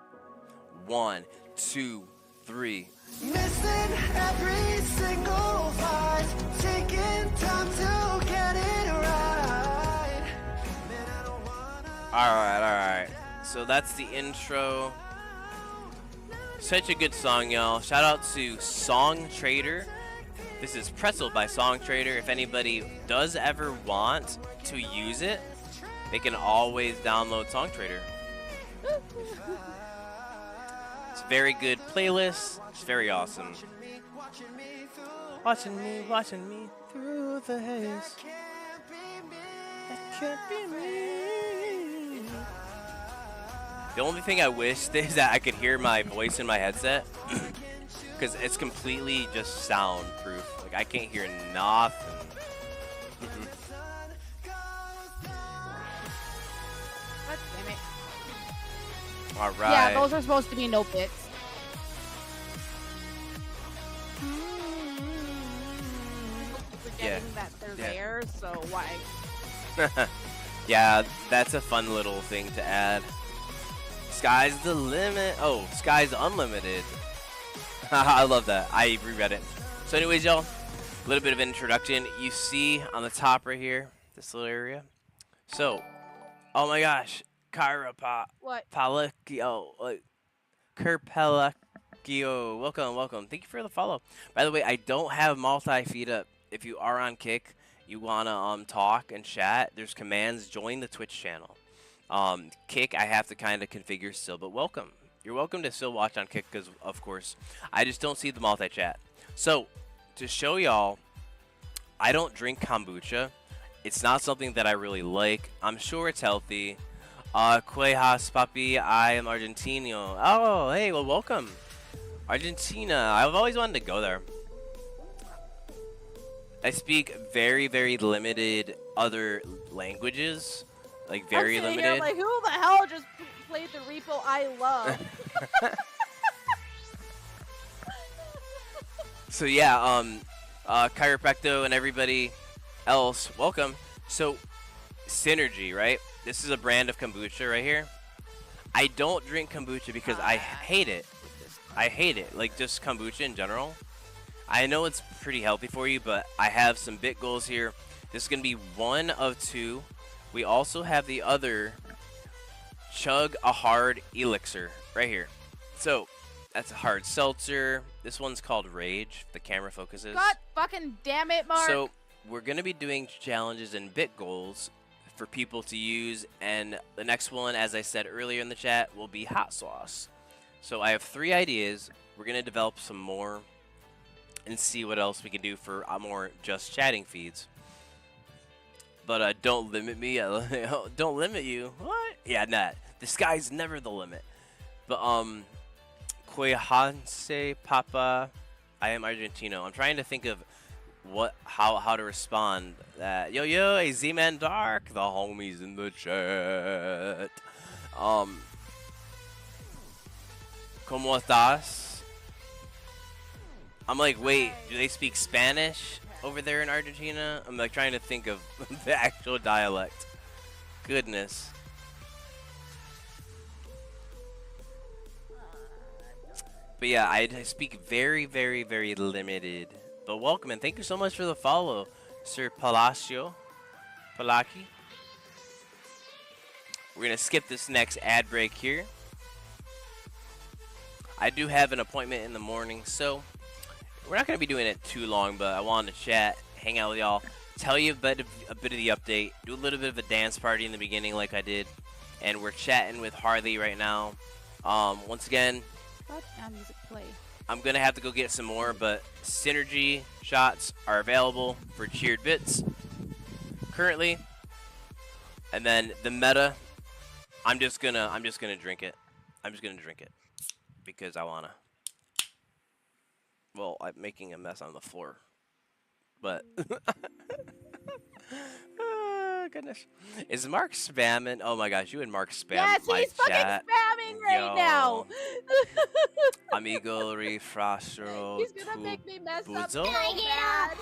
[SPEAKER 1] 1, 2, 3.
[SPEAKER 3] Missing every single fight, taking time to get it right. Man, I don't wanna.
[SPEAKER 1] All right. So that's the intro. Such a good song, y'all. Shout out to Song Trader. This is Pretzel by Song Trader. If anybody does ever want to use it, they can always download Song Trader. It's a very good playlist. It's very awesome. Watching me through the haze. That can't be me. The only thing I wish is that I could hear my voice in my headset, because it's completely just soundproof. Like I can't hear nothing.
[SPEAKER 4] God damn it.
[SPEAKER 1] All right.
[SPEAKER 4] Yeah, those are supposed to be no bits. Forgetting that they're there, so why?
[SPEAKER 1] Yeah, that's a fun little thing to add. Sky's the limit. Oh, sky's unlimited. I love that. I reread it. So anyways, y'all, a little bit of introduction. You see on the top right here, this little area. So, oh my gosh,
[SPEAKER 4] What?
[SPEAKER 1] Palakio, Kerpelakio. Welcome. Thank you for the follow. By the way, I don't have multi-feed up. If you are on Kick, you wanna talk and chat, there's commands. Join the Twitch channel. Kick, I have to kind of configure still, but welcome. You're welcome to still watch on Kick, because of course, I just don't see the multi-chat. So, to show y'all, I don't drink kombucha. It's not something that I really like. I'm sure it's healthy. Cuejas, papi, I am Argentino. Oh, hey, well, welcome. Argentina, I've always wanted to go there. I speak very, very limited other languages. Like, very
[SPEAKER 4] I'm sitting
[SPEAKER 1] limited.
[SPEAKER 4] Here, like, who the hell just played the repo I love?
[SPEAKER 1] So yeah, Chiropracto and everybody else, welcome. So, Synergy, right? This is a brand of kombucha right here. I don't drink kombucha because I hate it. I hate it, like just kombucha in general. I know it's pretty healthy for you, but I have some bit goals here. This is gonna be one of two. We also have the other Chug a Hard Elixir right here. So, that's a hard seltzer. This one's called Rage. The camera focuses.
[SPEAKER 4] God fucking damn it, Mark.
[SPEAKER 1] So, we're going to be doing challenges and bit goals for people to use. And the next one, as I said earlier in the chat, will be hot sauce. So, I have 3 ideas. We're going to develop some more and see what else we can do for more just chatting feeds. But don't limit me. Don't limit you. What? Yeah, nah. The sky's never the limit. But Cuejanse Papa, I am Argentino. I'm trying to think of how to respond. Yo, hey, Z-Man Dark, the homies in the chat. ¿Cómo estás? I'm like, wait, do they speak Spanish over there in Argentina? I'm like trying to think of the actual dialect. Goodness. But yeah, I speak very, very, very limited. But welcome and thank you so much for the follow, Sir Palacio. Palaki. We're going to skip this next ad break here. I do have an appointment in the morning, so we're not going to be doing it too long, but I wanted to chat, hang out with y'all, tell you a bit of the update, do a little bit of a dance party in the beginning like I did, and we're chatting with Harley right now. Once again,
[SPEAKER 4] Let that music play.
[SPEAKER 1] I'm gonna have to go get some more, but synergy shots are available for cheered bits currently. And then the meta, I'm just gonna drink it. I'm just gonna drink it because I wanna. Well, I'm making a mess on the floor, but goodness, is Mark spamming? Oh my gosh, you and Mark spam
[SPEAKER 4] Yes,
[SPEAKER 1] my
[SPEAKER 4] he's fucking
[SPEAKER 1] chat.
[SPEAKER 4] spamming right now.
[SPEAKER 1] Amigo refrastro.
[SPEAKER 4] He's gonna make me mess up so
[SPEAKER 1] Buzo?
[SPEAKER 4] bad.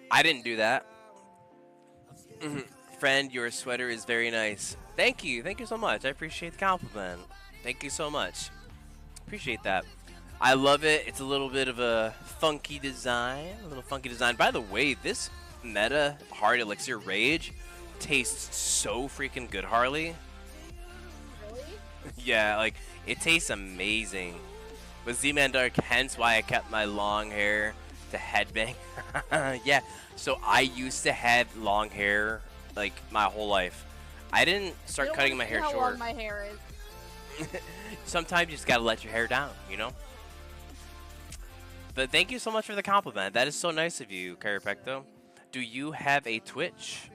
[SPEAKER 1] I didn't do that. Friend, your sweater is very nice. Thank you so much. I appreciate the compliment. Thank you so much. Appreciate that. I love it. It's a little bit of a funky design. By the way, this meta hard elixir rage tastes so freaking good, Harley.
[SPEAKER 4] Really?
[SPEAKER 1] Yeah, like it tastes amazing. With Z-Man Dark, hence why I kept my long hair to headbang. Yeah, so I used to have long hair like my whole life. I didn't start cutting my hair
[SPEAKER 4] how
[SPEAKER 1] short.
[SPEAKER 4] long my hair is.
[SPEAKER 1] Sometimes you just gotta let your hair down, you know? But thank you so much for the compliment. That is so nice of you, Chiropecto. Do you have a Twitch?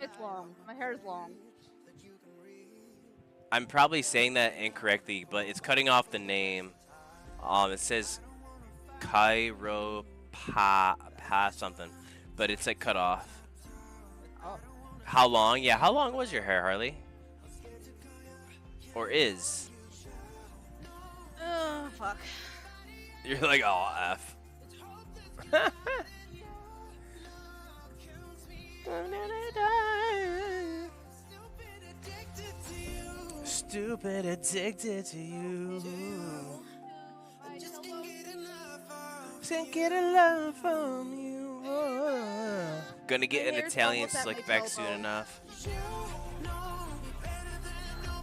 [SPEAKER 4] It's long. My hair is long.
[SPEAKER 1] I'm probably saying that incorrectly, but it's cutting off the name. It says Chiropa something, but it's like cut off.
[SPEAKER 4] Oh.
[SPEAKER 1] How long? Yeah, how long was your hair, Harley? Or is?
[SPEAKER 4] Oh, fuck.
[SPEAKER 1] You're like, oh, F. Stupid addicted to you. Can't get a love from you. Gonna get an Italian slick back soon enough.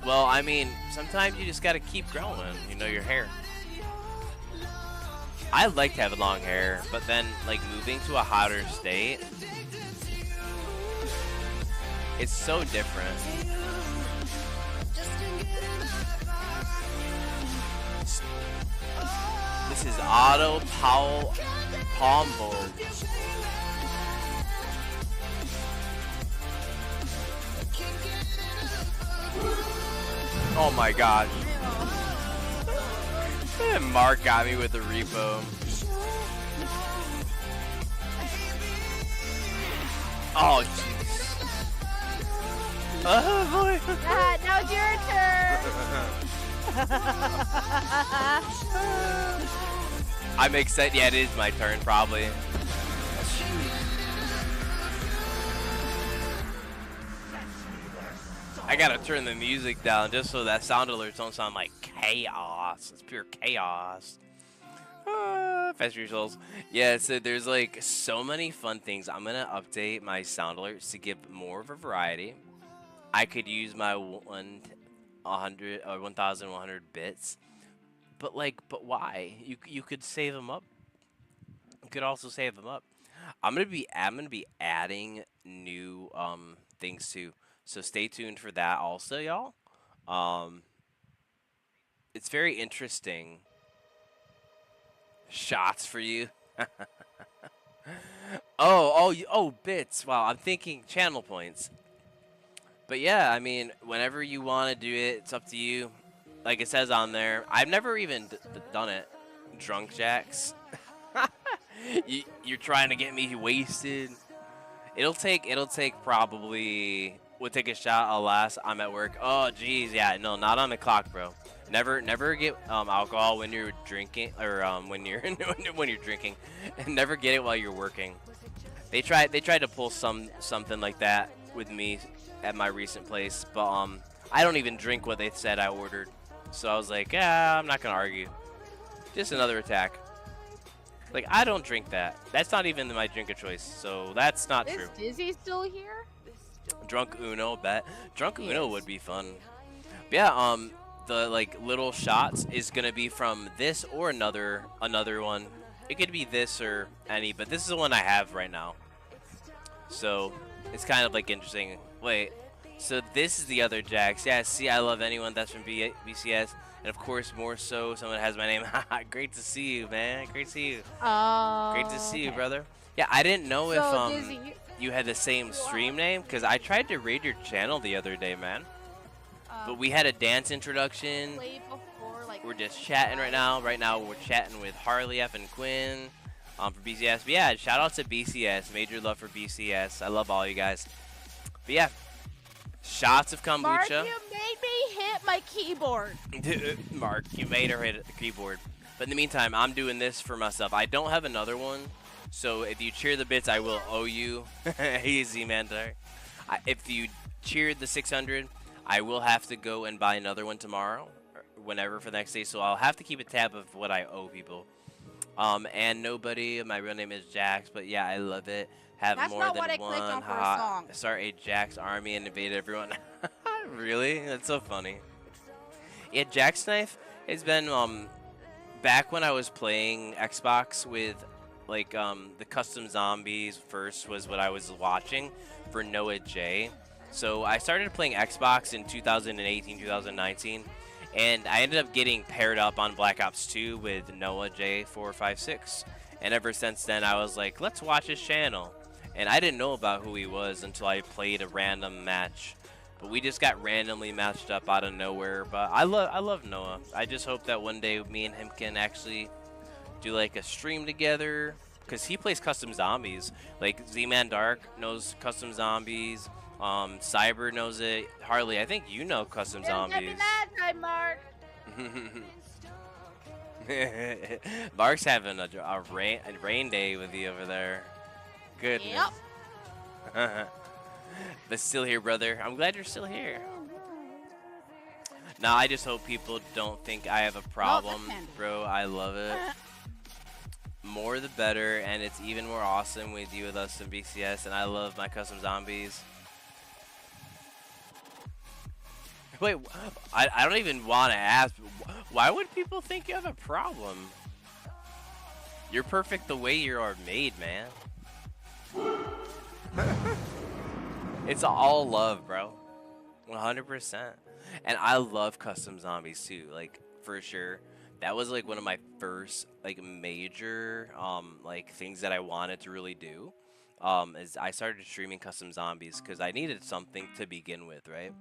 [SPEAKER 1] Well, I mean, sometimes you just gotta keep growing, you know, your hair. I like to have long hair, but then, like, moving to a hotter state, it's so different. This is Otto Palmborg. Oh my god. Mark got me with the repo. Oh, jeez. Oh, boy.
[SPEAKER 4] Now it's your turn.
[SPEAKER 1] I'm excited. Yeah, it is my turn, probably. I gotta turn the music down just so that sound alerts don't sound like chaos. It's pure chaos. Fast results. Yeah, so there's like so many fun things. I'm gonna update my sound alerts to give more of a variety. I could use my 100 or 1,100 bits, but why? You could save them up. You could also save them up. I'm gonna be adding new things too. So stay tuned for that also, y'all. It's very interesting. Shots for you. oh, bits. Wow, I'm thinking channel points. But yeah, I mean, whenever you want to do it, it's up to you. Like it says on there, I've never even done it. Drunk jacks. You're trying to get me wasted. It'll take probably. We'll take a shot. Alas, I'm at work. Oh, geez, yeah, no, not on the clock, bro. Never get alcohol when you're drinking, or when you're when you're drinking, and never get it while you're working. They tried to pull something like that with me at my recent place, but I don't even drink what they said I ordered, so I was like, yeah, I'm not gonna argue. Just another attack. Like, I don't drink that. That's not even my drink of choice, so that's not
[SPEAKER 4] Is
[SPEAKER 1] true.
[SPEAKER 4] Dizzy still here?
[SPEAKER 1] Drunk Uno, bet. Drunk Uno
[SPEAKER 4] Yes.
[SPEAKER 1] would be fun. But yeah, the like little shots is gonna be from this or another one. It could be this or any, but this is the one I have right now. So it's kind of like interesting. Wait, so this is the other Jax. Yeah, see, I love anyone that's from BCS, and of course more so someone has my name. Great to see you, man. Great to see you.
[SPEAKER 4] Oh.
[SPEAKER 1] Great to see you,
[SPEAKER 4] okay.
[SPEAKER 1] brother. Yeah, I didn't know
[SPEAKER 4] So,
[SPEAKER 1] if
[SPEAKER 4] Dizzy,
[SPEAKER 1] you had the same stream name, because I tried to raid your channel the other day, man. But we had a dance introduction.
[SPEAKER 4] played before, like,
[SPEAKER 1] We're just chatting right now. Right now, we're chatting with Harley F and Quinn for BCS. But yeah, shout out to BCS. Major love for BCS. I love all you guys. But yeah, shots of kombucha.
[SPEAKER 4] Mark, you made me hit my keyboard.
[SPEAKER 1] Mark, you made her hit the keyboard. But in the meantime, I'm doing this for myself. I don't have another one. So if you cheer the bits, I will owe you. Easy, man. If you cheered the 600, I will have to go and buy another one tomorrow, or whenever for the next day. So I'll have to keep a tab of what I owe people. And nobody. My real name is Jax, but yeah, I love it. Have
[SPEAKER 4] That's
[SPEAKER 1] more
[SPEAKER 4] not
[SPEAKER 1] than
[SPEAKER 4] what I clicked
[SPEAKER 1] one.
[SPEAKER 4] on for a
[SPEAKER 1] Haha.
[SPEAKER 4] song.
[SPEAKER 1] Start a Jax army and invade everyone. Really? That's so funny. Yeah, Jax Knife has been back when I was playing Xbox with like the custom zombies first was what I was watching for Noah J. So I started playing Xbox in 2018, 2019, and I ended up getting paired up on Black Ops 2 with Noah J456. And ever since then, I was like, let's watch his channel. And I didn't know about who he was until I played a random match. But we just got randomly matched up out of nowhere. But I love Noah. I just hope that one day me and him can actually do like a stream together. Because he plays custom zombies. Like Z-Man Dark knows custom zombies. Cyber knows it. Harley, I think you know custom zombies.
[SPEAKER 4] That time, Mark.
[SPEAKER 1] Mark's having a rain day with you over there. Goodness.
[SPEAKER 4] Yep.
[SPEAKER 1] But still here, brother. I'm glad you're still here. Now, I just hope people don't think I have a problem, bro. I love it. More the better, and it's even more awesome with you with us in BCS, and I love my custom zombies. Wait, I don't even want to ask, why would people think you have a problem? You're perfect the way you are made, man. It's all love, bro. 100%. And I love custom zombies too, like for sure. That was like one of my first like major like things that I wanted to really do. Is I started streaming custom zombies because I needed something to begin with, right?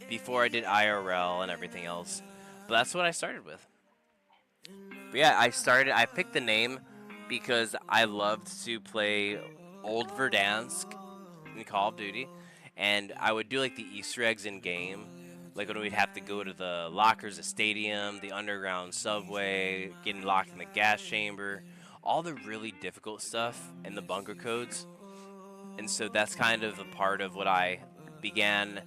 [SPEAKER 1] Before I did IRL and everything else. But that's what I started with. But yeah, I picked the name because I loved to play Old Verdansk in Call of Duty. And I would do like the Easter eggs in game. Like when we'd have to go to the lockers, the stadium, the underground subway, getting locked in the gas chamber. All the really difficult stuff and the bunker codes. And so that's kind of a part of what I began.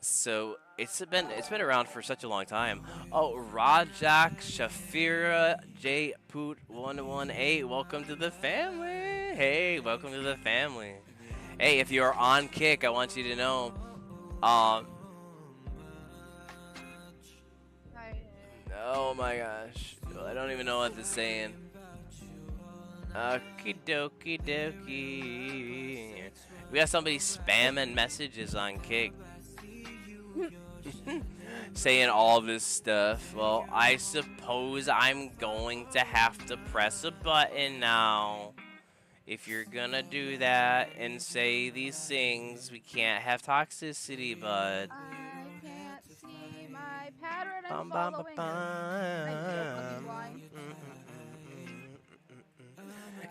[SPEAKER 1] So it's been around for such a long time. Oh, Rajak Shafira J Poot 118, welcome to the family. Hey, welcome to the family. Hey, if you're on Kick, I want you to know. Oh my gosh, I don't even know what this is saying. Okie dokie dokie. We got somebody spamming messages on Kick. Saying all this stuff. Well, I suppose I'm going to have to press a button now. If you're gonna do that and say these things, we can't have toxicity, bud.
[SPEAKER 4] I can't see my pattern
[SPEAKER 1] Bum,
[SPEAKER 4] of
[SPEAKER 1] bum,
[SPEAKER 4] following.
[SPEAKER 1] bum.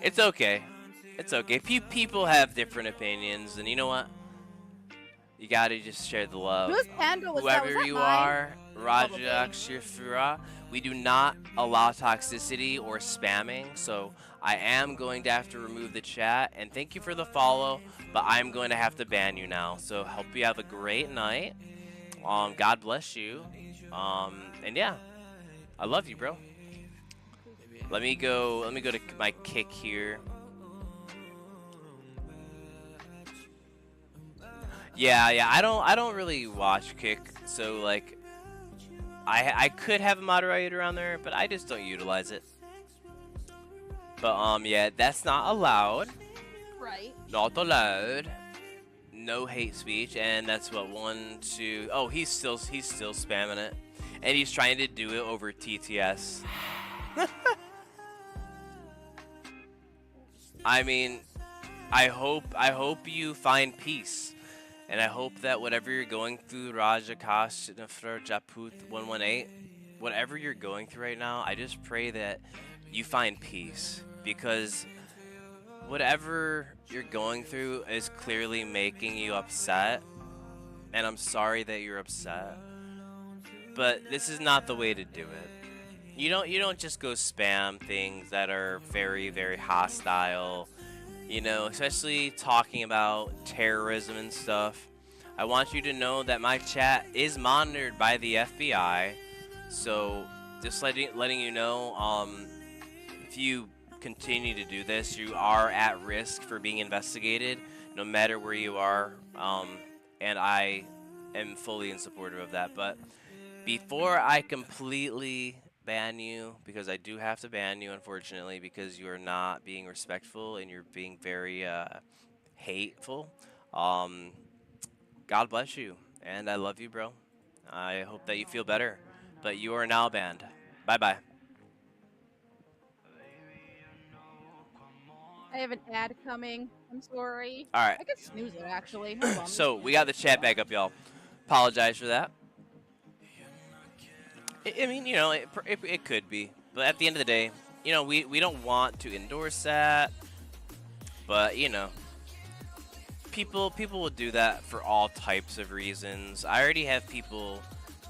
[SPEAKER 1] It's okay. It's okay. People have different opinions, and you know what? You gotta just share the love.
[SPEAKER 4] Whose panda was that? Was
[SPEAKER 1] Whoever
[SPEAKER 4] that
[SPEAKER 1] you
[SPEAKER 4] mine?
[SPEAKER 1] are, Rajak Shifra, we do not allow toxicity or spamming, so I am going to have to remove the chat. And thank you for the follow, but I'm going to have to ban you now. So hope you have a great night. God bless you. And yeah, I love you, bro. Let me go to my kick here. Yeah. I don't really watch kick, so like I could have a moderator on there, but I just don't utilize it. But yeah, that's not allowed.
[SPEAKER 4] Right.
[SPEAKER 1] Not allowed. No hate speech, and that's what 1, 2. Oh, he's still spamming it, and he's trying to do it over TTS. I mean, I hope you find peace, and I hope that whatever you're going through, Rajakash Nafra Japut 118, whatever you're going through right now, I just pray that you find peace, because whatever you're going through is clearly making you upset, and I'm sorry that you're upset. But this is not the way to do it. You don't just go spam things that are very, very hostile, you know, especially talking about terrorism and stuff. I want you to know that my chat is monitored by the FBI, so just letting you know, if you continue to do this, you are at risk for being investigated, no matter where you are, and I am fully in support of that. But before I completely ban you, because I do have to ban you, unfortunately, because you are not being respectful and you're being very hateful. God bless you, and I love you, bro. I hope that you feel better, but you are now banned. Bye bye.
[SPEAKER 4] I have an ad coming. I'm sorry.
[SPEAKER 1] All right.
[SPEAKER 4] I could snooze it actually. Hold on.
[SPEAKER 1] So we got the chat back up, y'all. Apologize for that. I mean, you know, it could be, but at the end of the day, you know, we don't want to endorse that, but you know, people will do that for all types of reasons. I already have people,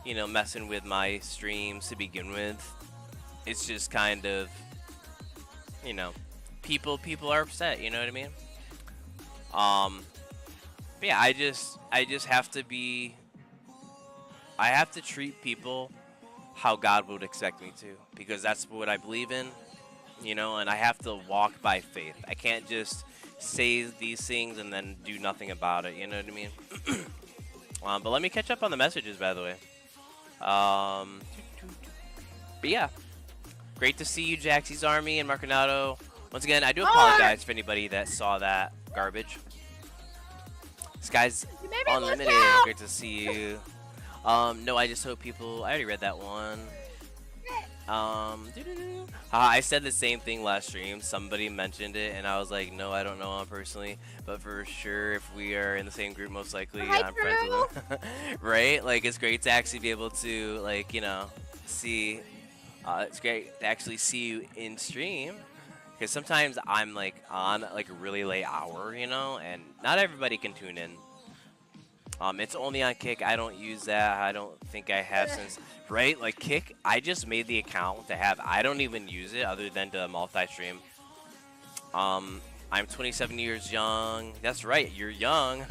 [SPEAKER 1] you know, messing with my streams to begin with. It's just kind of, you know, people are upset. You know what I mean? But yeah, I just have to be. I have to treat people how God would expect me to, because that's what I believe in, you know, and I have to walk by faith. I can't just say these things and then do nothing about it, you know what I mean? But let me catch up on the messages, by the way. But yeah, great to see you, Jaxie's Army and Marconato. Once again, I do apologize for anybody that saw that garbage. This guy's unlimited. Great to see you. No, I just hope people. I already read that one. I said the same thing last stream. Somebody mentioned it, and I was like, no, I don't know him personally, but for sure, if we are in the same group, most likely I'm friends with him. Right? Like, it's great to actually be able to, like, you know, see. It's great to actually see you in stream, because sometimes I'm like on like a really late hour, you know, and not everybody can tune in. It's only on Kick. I don't use that. I don't think I have since, right? Like Kick, I just made the account to have. I don't even use it other than to multi-stream. I'm 27 years young. That's right, you're young.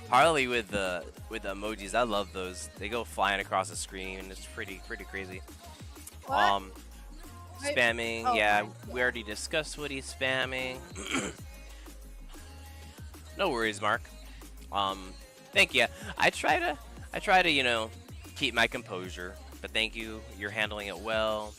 [SPEAKER 1] Harley with the emojis. I love those. They go flying across the screen. It's pretty crazy.
[SPEAKER 4] What?
[SPEAKER 1] Spamming.
[SPEAKER 4] Oh,
[SPEAKER 1] yeah,
[SPEAKER 4] right.
[SPEAKER 1] we already discussed what he's spamming. No worries, Mark. Thank you. I try to, you know, keep my composure. But thank you. You're handling it well.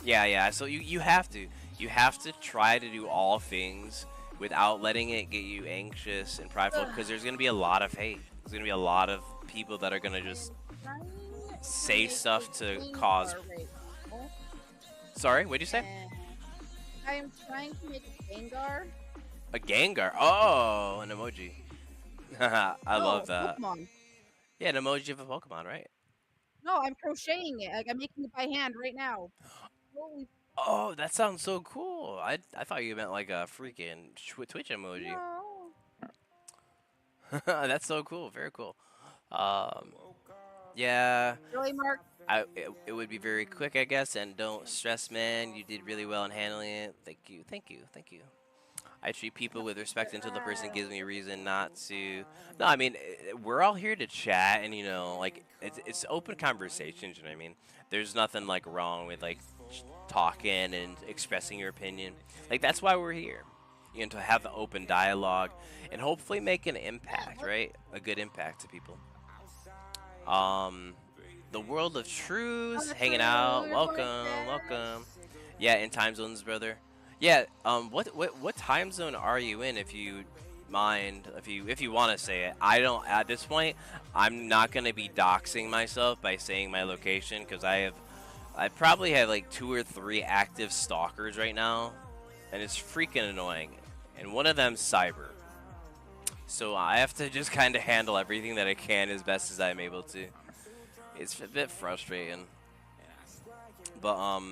[SPEAKER 1] Yeah. So you have to. You have to try to do all things without letting it get you anxious and prideful, because there's going to be a lot of hate. There's going to be a lot of people that are going to just say stuff to cause. Sorry, what'd you say?
[SPEAKER 4] I am trying to make a Gengar.
[SPEAKER 1] A Gengar? Oh, an emoji. I love that.
[SPEAKER 4] Pokemon.
[SPEAKER 1] Yeah, an emoji of a Pokemon, right?
[SPEAKER 4] No, I'm crocheting it. Like, I'm making it by hand right now. Holy
[SPEAKER 1] Oh, that sounds so cool. I thought you meant like a freaking Twitch emoji.
[SPEAKER 4] no.
[SPEAKER 1] That's so cool. Very cool. Yeah.
[SPEAKER 4] Really, Mark?
[SPEAKER 1] It would be very quick, I guess, and don't stress, man. You did really well in handling it. Thank you. I treat people with respect until the person gives me a reason not to. No, I mean, we're all here to chat, and like it's open conversations. You know what I mean? There's nothing like wrong with like talking and expressing your opinion. Like that's why we're here. To have an open dialogue and hopefully make an impact, right? A good impact to people. The world of truths, hanging out. Welcome, welcome. Yeah, in time zones, brother. Yeah. What time zone are you in? If you mind, if you want to say it. I don't. At this point, I'm not gonna be doxing myself by saying my location because I probably have like 2 or 3 active stalkers right now, and it's freaking annoying. And one of them's cyber. So I have to just kind of handle everything that I can as best as I'm able to. It's a bit frustrating. But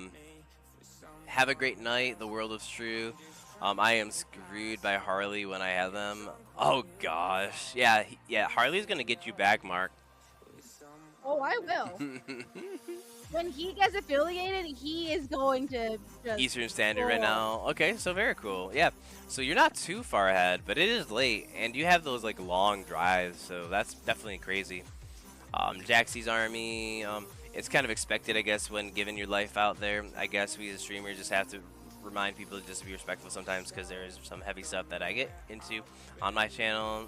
[SPEAKER 1] have a great night. The world is true. I am screwed by Harley when I have them. Oh gosh. Yeah, Harley's gonna get you back, Mark.
[SPEAKER 4] Oh, I will. When he gets affiliated, he is going to just
[SPEAKER 1] Eastern Standard right now. Okay, so very cool. Yeah, so you're not too far ahead, but it is late, and you have those like long drives, so that's definitely crazy. Jaxie's army. It's kind of expected, I guess, when giving your life out there. I guess we as streamers just have to remind people to just be respectful sometimes because there is some heavy stuff that I get into on my channel.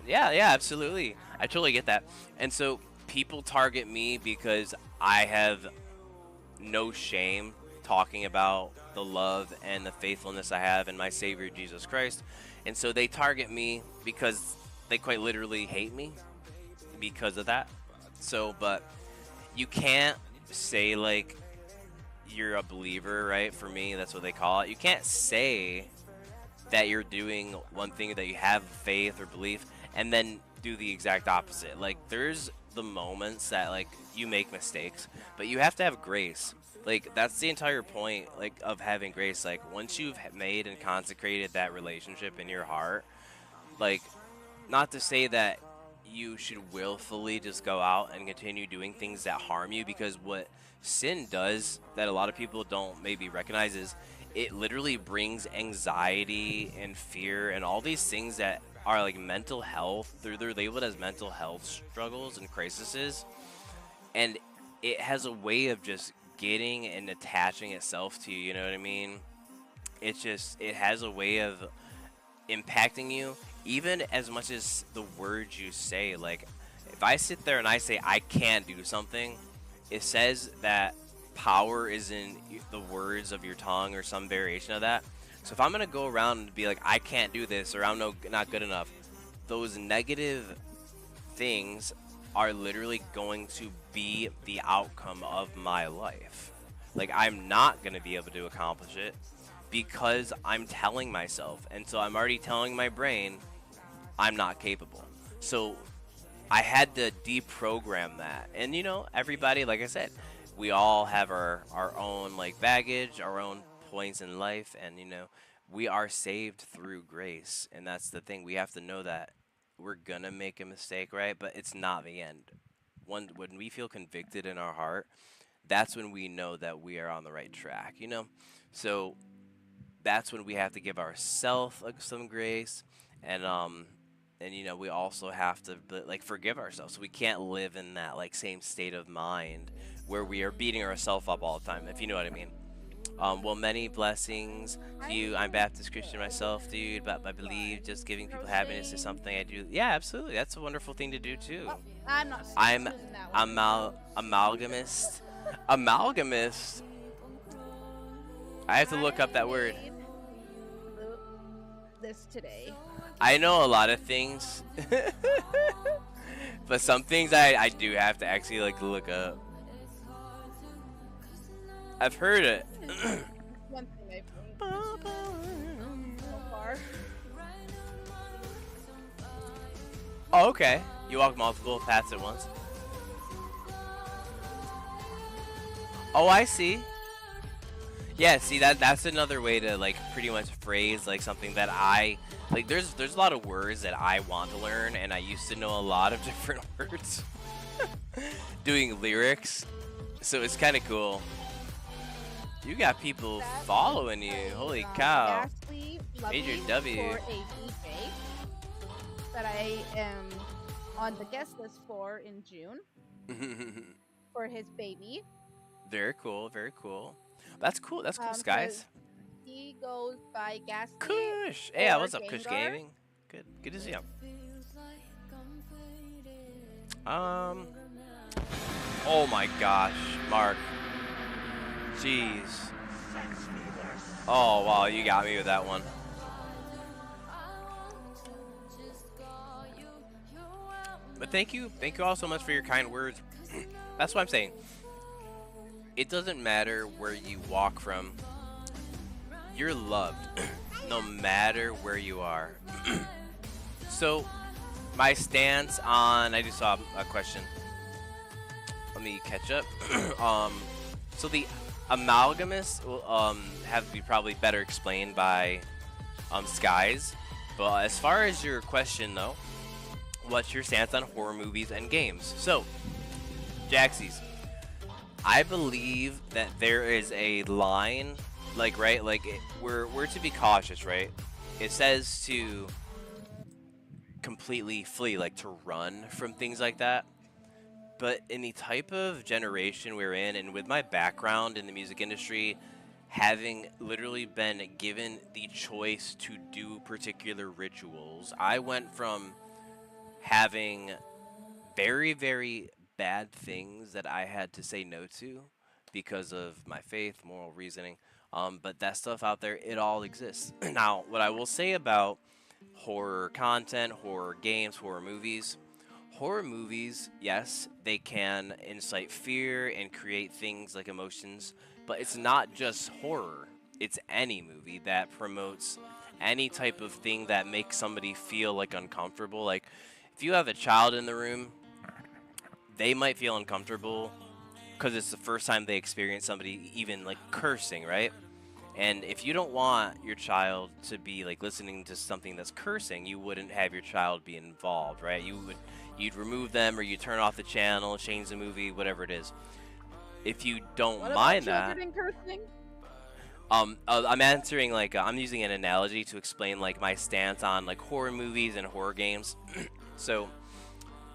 [SPEAKER 1] Yeah, absolutely. I totally get that. And so people target me because I have no shame talking about the love and the faithfulness I have in my Savior Jesus Christ. And so they target me because they quite literally hate me because of that. So, but you can't say like you're a believer, right? For me, that's what they call it. You can't say that you're doing one thing, that you have faith or belief, and then do the exact opposite. Like there's the moments that like you make mistakes, but you have to have grace. Like that's the entire point like of having grace. Like once you've made and consecrated that relationship in your heart, like not to say that you should willfully just go out and continue doing things that harm you, because what sin does that a lot of people don't maybe recognize is it literally brings anxiety and fear and all these things that are like mental health. They're labeled as mental health struggles and crises, and it has a way of just getting and attaching itself to you. You know what I mean? It has a way of impacting you, even as much as the words you say. Like if I sit there and I say I can't do something, it says that power is in the words of your tongue or some variation of that. So if I'm gonna go around and be like I can't do this or I'm not good enough, those negative things are literally going to be the outcome of my life. Like I'm not gonna be able to accomplish it because I'm telling myself, and so I'm already telling my brain I'm not capable. So I had to deprogram that. And everybody, like I said, we all have our own like baggage, our own points in life, and we are saved through grace. And that's the thing, we have to know that we're gonna make a mistake, right? But it's not the end. When we feel convicted in our heart, that's when we know that we are on the right track, so that's when we have to give ourselves some grace, and we also have to like forgive ourselves. So we can't live in that like same state of mind where we are beating ourselves up all the time, if you know what I mean. Well, many blessings to you. I'm Baptist Christian myself, dude, but I believe just giving people happiness is something I do. Yeah, absolutely. That's a wonderful thing to do too.
[SPEAKER 4] Oh, I'm not.
[SPEAKER 1] I'm
[SPEAKER 4] choosing that one.
[SPEAKER 1] amalgamist. Amalgamist. I have to look up that word.
[SPEAKER 4] This today.
[SPEAKER 1] I know a lot of things, but some things I do have to actually like look up. I've heard it.
[SPEAKER 4] One thing I've heard so far.
[SPEAKER 1] Oh, okay. You walk multiple paths at once. Oh, I see. Yeah, see that's another way to like pretty much phrase like something that I like. There's a lot of words that I want to learn, and I used to know a lot of different words doing lyrics, so it's kind of cool. You got people following you. Holy cow.
[SPEAKER 4] Ashley
[SPEAKER 1] Major
[SPEAKER 4] lobbying
[SPEAKER 1] W.
[SPEAKER 4] for a DJ that I am on the guest list for in June for his baby.
[SPEAKER 1] Very cool, very cool. That's cool. That's cool,
[SPEAKER 4] 'Cause
[SPEAKER 1] Skies.
[SPEAKER 4] he goes by Gasly
[SPEAKER 1] Kush. Yeah,
[SPEAKER 4] or
[SPEAKER 1] what's up, Kush
[SPEAKER 4] Gengar.
[SPEAKER 1] Gaming? Good to see you. Oh my gosh, Mark. Jeez. Oh wow, you got me with that one. But thank you all so much for your kind words. That's what I'm saying. It doesn't matter where you walk from. You're loved, no matter where you are. So, my stance on, I just saw a question. Let me catch up. So the amalgamous will have to be probably better explained by Skies. But as far as your question though, what's your stance on horror movies and games? So, Jaxies, I believe that there is a line, like right, like we're to be cautious, right? It says to completely flee, like to run from things like that. But in the type of generation we're in, and with my background in the music industry, having literally been given the choice to do particular rituals, I went from having very, very bad things that I had to say no to because of my faith, moral reasoning. But that stuff out there, it all exists. Now, what I will say about horror content, horror games, horror movies, yes, they can incite fear and create things like emotions, but it's not just horror. It's any movie that promotes any type of thing that makes somebody feel like uncomfortable. Like if you have a child in the room, they might feel uncomfortable because it's the first time they experience somebody even like cursing, right? And if you don't want your child to be like listening to something that's cursing, you wouldn't have your child be involved, right? You'd remove them or you turn off the channel, change the movie, whatever it is. If you don't
[SPEAKER 4] What
[SPEAKER 1] mind
[SPEAKER 4] about
[SPEAKER 1] that,
[SPEAKER 4] children and cursing?
[SPEAKER 1] I'm answering like I'm using an analogy to explain like my stance on like horror movies and horror games. So,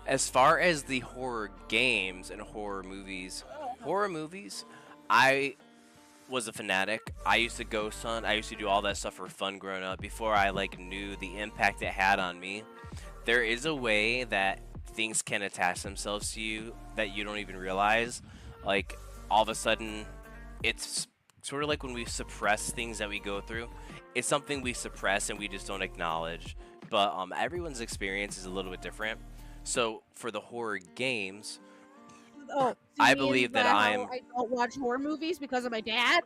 [SPEAKER 1] as far as the horror games and horror movies, I was a fanatic. I used to ghost hunt. I used to do all that stuff for fun growing up before I like knew the impact it had on me. There is a way that things can attach themselves to you that you don't even realize. Like all of a sudden, it's sort of like when we suppress things that we go through. It's something we suppress and we just don't acknowledge. But everyone's experience is a little bit different. So for the horror games,
[SPEAKER 4] Oh, so
[SPEAKER 1] I
[SPEAKER 4] you mean
[SPEAKER 1] believe that
[SPEAKER 4] how
[SPEAKER 1] I'm.
[SPEAKER 4] I don't watch horror movies because of my dad.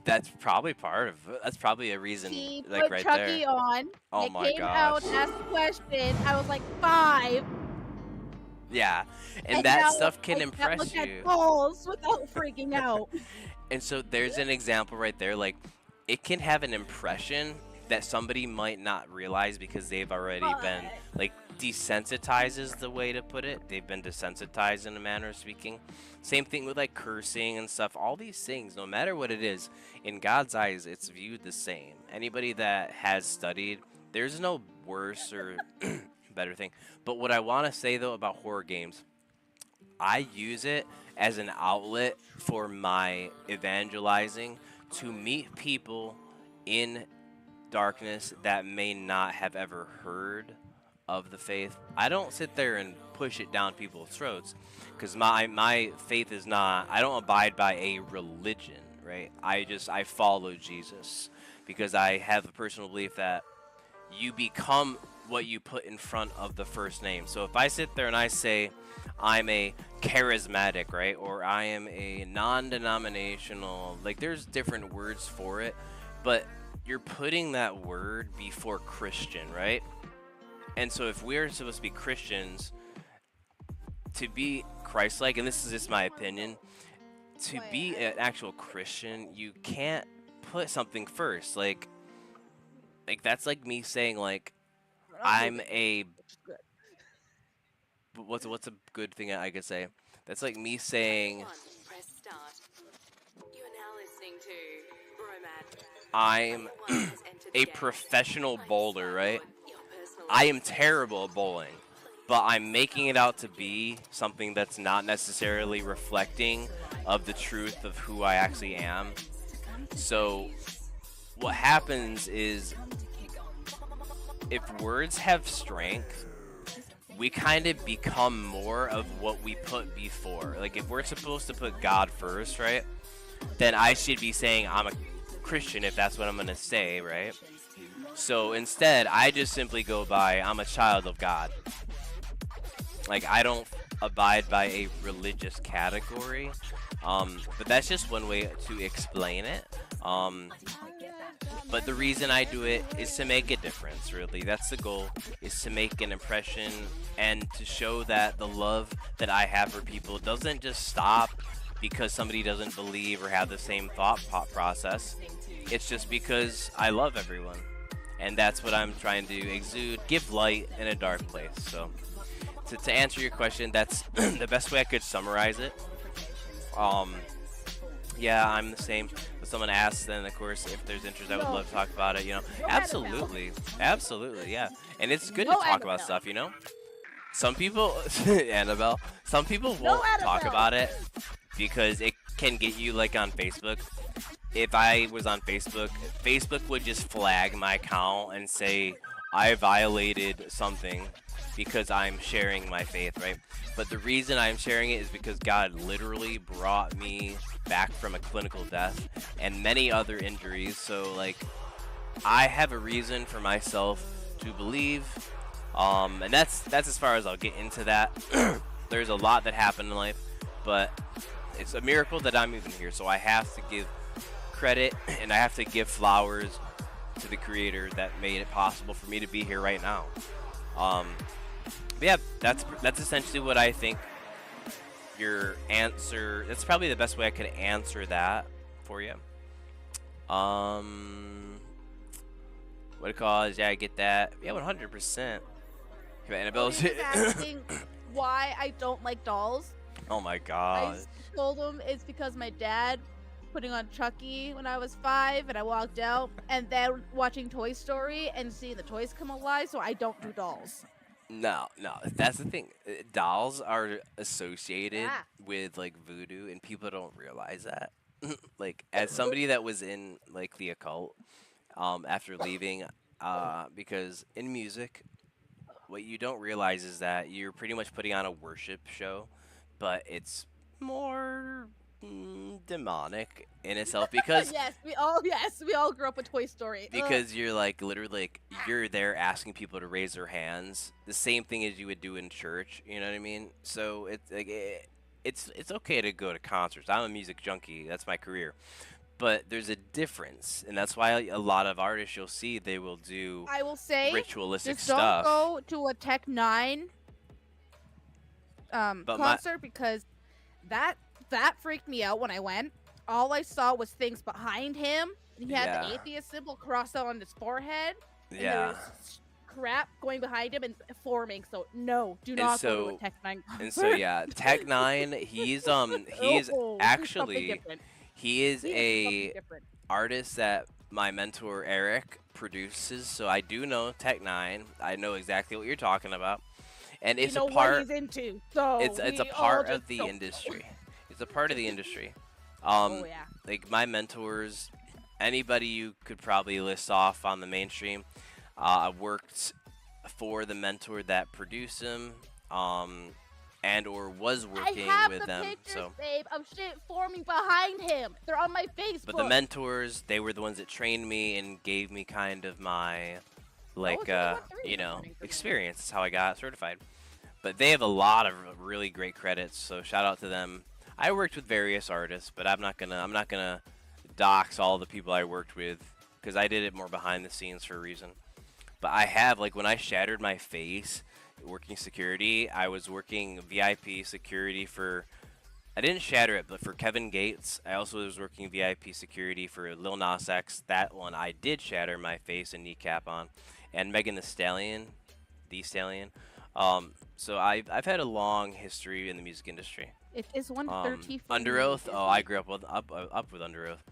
[SPEAKER 1] That's probably part of it. That's probably a reason,
[SPEAKER 4] He
[SPEAKER 1] like
[SPEAKER 4] put
[SPEAKER 1] right
[SPEAKER 4] Chucky
[SPEAKER 1] there.
[SPEAKER 4] on.
[SPEAKER 1] Oh
[SPEAKER 4] It
[SPEAKER 1] my
[SPEAKER 4] came out,
[SPEAKER 1] gosh.
[SPEAKER 4] asked a question. I was like 5,
[SPEAKER 1] Yeah, and
[SPEAKER 4] and
[SPEAKER 1] that
[SPEAKER 4] now
[SPEAKER 1] stuff can
[SPEAKER 4] I can't
[SPEAKER 1] impress
[SPEAKER 4] look
[SPEAKER 1] you.
[SPEAKER 4] at balls without freaking out.
[SPEAKER 1] And so there's an example right there. Like, it can have an impression that somebody might not realize because they've already been, like, desensitized is the way to put it. They've been desensitized in a manner of speaking. Same thing with, like, cursing and stuff. All these things, no matter what it is, in God's eyes, it's viewed the same. Anybody that has studied, there's no worse or better thing. But what I want to say, though, about horror games, I use it as an outlet for my evangelizing to meet people in darkness that may not have ever heard of the faith. I don't sit there and push it down people's throats because my faith is not, I don't abide by a religion, right? I follow Jesus because I have a personal belief that you become what you put in front of the first name. So if I sit there and I say I'm a charismatic, right? Or I am a non-denominational, like there's different words for it, but you're putting that word before Christian, right? And so if we're supposed to be Christians, to be Christ-like, and this is just my opinion, to be an actual Christian, you can't put something first. Like that's like me saying like I'm a what's a good thing I could say? That's like me saying
[SPEAKER 5] Press start. You are now listening to Bromad.
[SPEAKER 1] I'm
[SPEAKER 5] One has entered
[SPEAKER 1] a professional bowler, right? I am terrible at bowling, but I'm making it out to be something that's not necessarily reflecting of the truth of who I actually am. So what happens is, if words have strength, we kind of become more of what we put before. Like, if we're supposed to put God first, right, then I should be saying I'm a Christian if that's what I'm going to say, right? So instead, I just simply go by, I'm a child of God. Like, I don't abide by a religious category, but that's just one way to explain it. But the reason I do it is to make a difference, really. That's the goal, is to make an impression and to show that the love that I have for people doesn't just stop because somebody doesn't believe or have the same thought process. It's just because I love everyone. And that's what I'm trying to exude, give light in a dark place. So to answer your question, that's the best way I could summarize it. Yeah, I'm the same. If someone asks, then of course, if there's interest, I would love to talk about it. You know, absolutely, yeah. And it's good to talk about stuff. You know, some people, Annabelle, some people won't talk about it because it can get you, like, on Facebook. If I was on Facebook, Facebook would just flag my account and say I violated something because I'm sharing my faith, right? But the reason I'm sharing it is because God literally brought me back from a clinical death and many other injuries. So, like, I have a reason for myself to believe, and that's as far as I'll get into that. There's a lot that happened in life, but it's a miracle that I'm even here. So I have to give credit and I have to give flowers to the Creator that made it possible for me to be here right now. But yeah, that's essentially what I think your answer. That's probably the best way I could answer that for you. What it calls? Yeah, I get that. Yeah, 100%. Annabelle's
[SPEAKER 4] asking why I don't like dolls.
[SPEAKER 1] Oh my god.
[SPEAKER 4] I told him it's because my dad putting on Chucky when I was 5 and I walked out, and then watching Toy Story and seeing the toys come alive, so I don't do dolls.
[SPEAKER 1] No, that's the thing. Dolls are associated with, like, voodoo, and people don't realize that. Like, as somebody that was in, like, the occult, after leaving, because in music, what you don't realize is that you're pretty much putting on a worship show, but it's more demonic in itself because
[SPEAKER 4] yes, we all grew up with Toy Story.
[SPEAKER 1] Because you're, like, literally, like, you're there asking people to raise their hands, the same thing as you would do in church. You know what I mean? So it's like it's okay to go to concerts. I'm a music junkie. That's my career. But there's a difference, and that's why a lot of artists you'll see, they will do,
[SPEAKER 4] I will say,
[SPEAKER 1] ritualistic
[SPEAKER 4] just
[SPEAKER 1] stuff.
[SPEAKER 4] don't go to a Tech 9 concert because that freaked me out when I went. All I saw was things behind him. He had the atheist symbol crossed out on his forehead. And there was crap going behind him and forming. So no, do not go to a Tech 9 concert.
[SPEAKER 1] And so yeah, Tech 9, he's actually he is a artist that my mentor Eric produces. So I do know Tech 9. I know exactly what you're talking about. And it's a part.
[SPEAKER 4] What he's into, so
[SPEAKER 1] it's a part of the industry. It's a part of the industry. Like, my mentors, anybody you could probably list off on the mainstream, I worked for the mentor that produced him, and or was working with them. So,
[SPEAKER 4] babe, of shit forming behind him. They're on my Facebook.
[SPEAKER 1] But the mentors, they were the ones that trained me and gave me kind of my, like, you know, experience. That's how I got certified. But they have a lot of really great credits, so shout out to them. I worked with various artists, but I'm not gonna dox all the people I worked with because I did it more behind the scenes for a reason. But I have, like, when I shattered my face working security, I was working VIP security for. I didn't shatter it, but for Kevin Gates, I also was working VIP security for Lil Nas X. That one I did shatter my face and kneecap on, and Megan Thee Stallion. So I've had a long history in the music industry.
[SPEAKER 4] It is 1:30.
[SPEAKER 1] Under Oath. Oh, I grew up with Under Oath.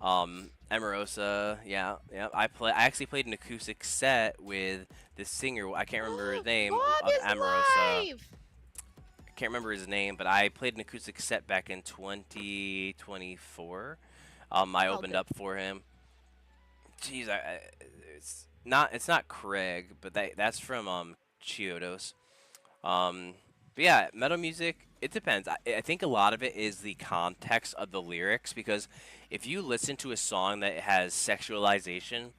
[SPEAKER 1] Emerosa, yeah, yeah. I actually played an acoustic set with this singer. I can't remember his name
[SPEAKER 4] Bob
[SPEAKER 1] of
[SPEAKER 4] is
[SPEAKER 1] Emerosa.
[SPEAKER 4] live.
[SPEAKER 1] I can't remember his name, but I played an acoustic set back in 2024. I
[SPEAKER 4] Oh,
[SPEAKER 1] opened
[SPEAKER 4] good.
[SPEAKER 1] up for him. Jeez, it's not Craig, but that's from Chiodos. But yeah, metal music, it depends. I think a lot of it is the context of the lyrics because if you listen to a song that has sexualization,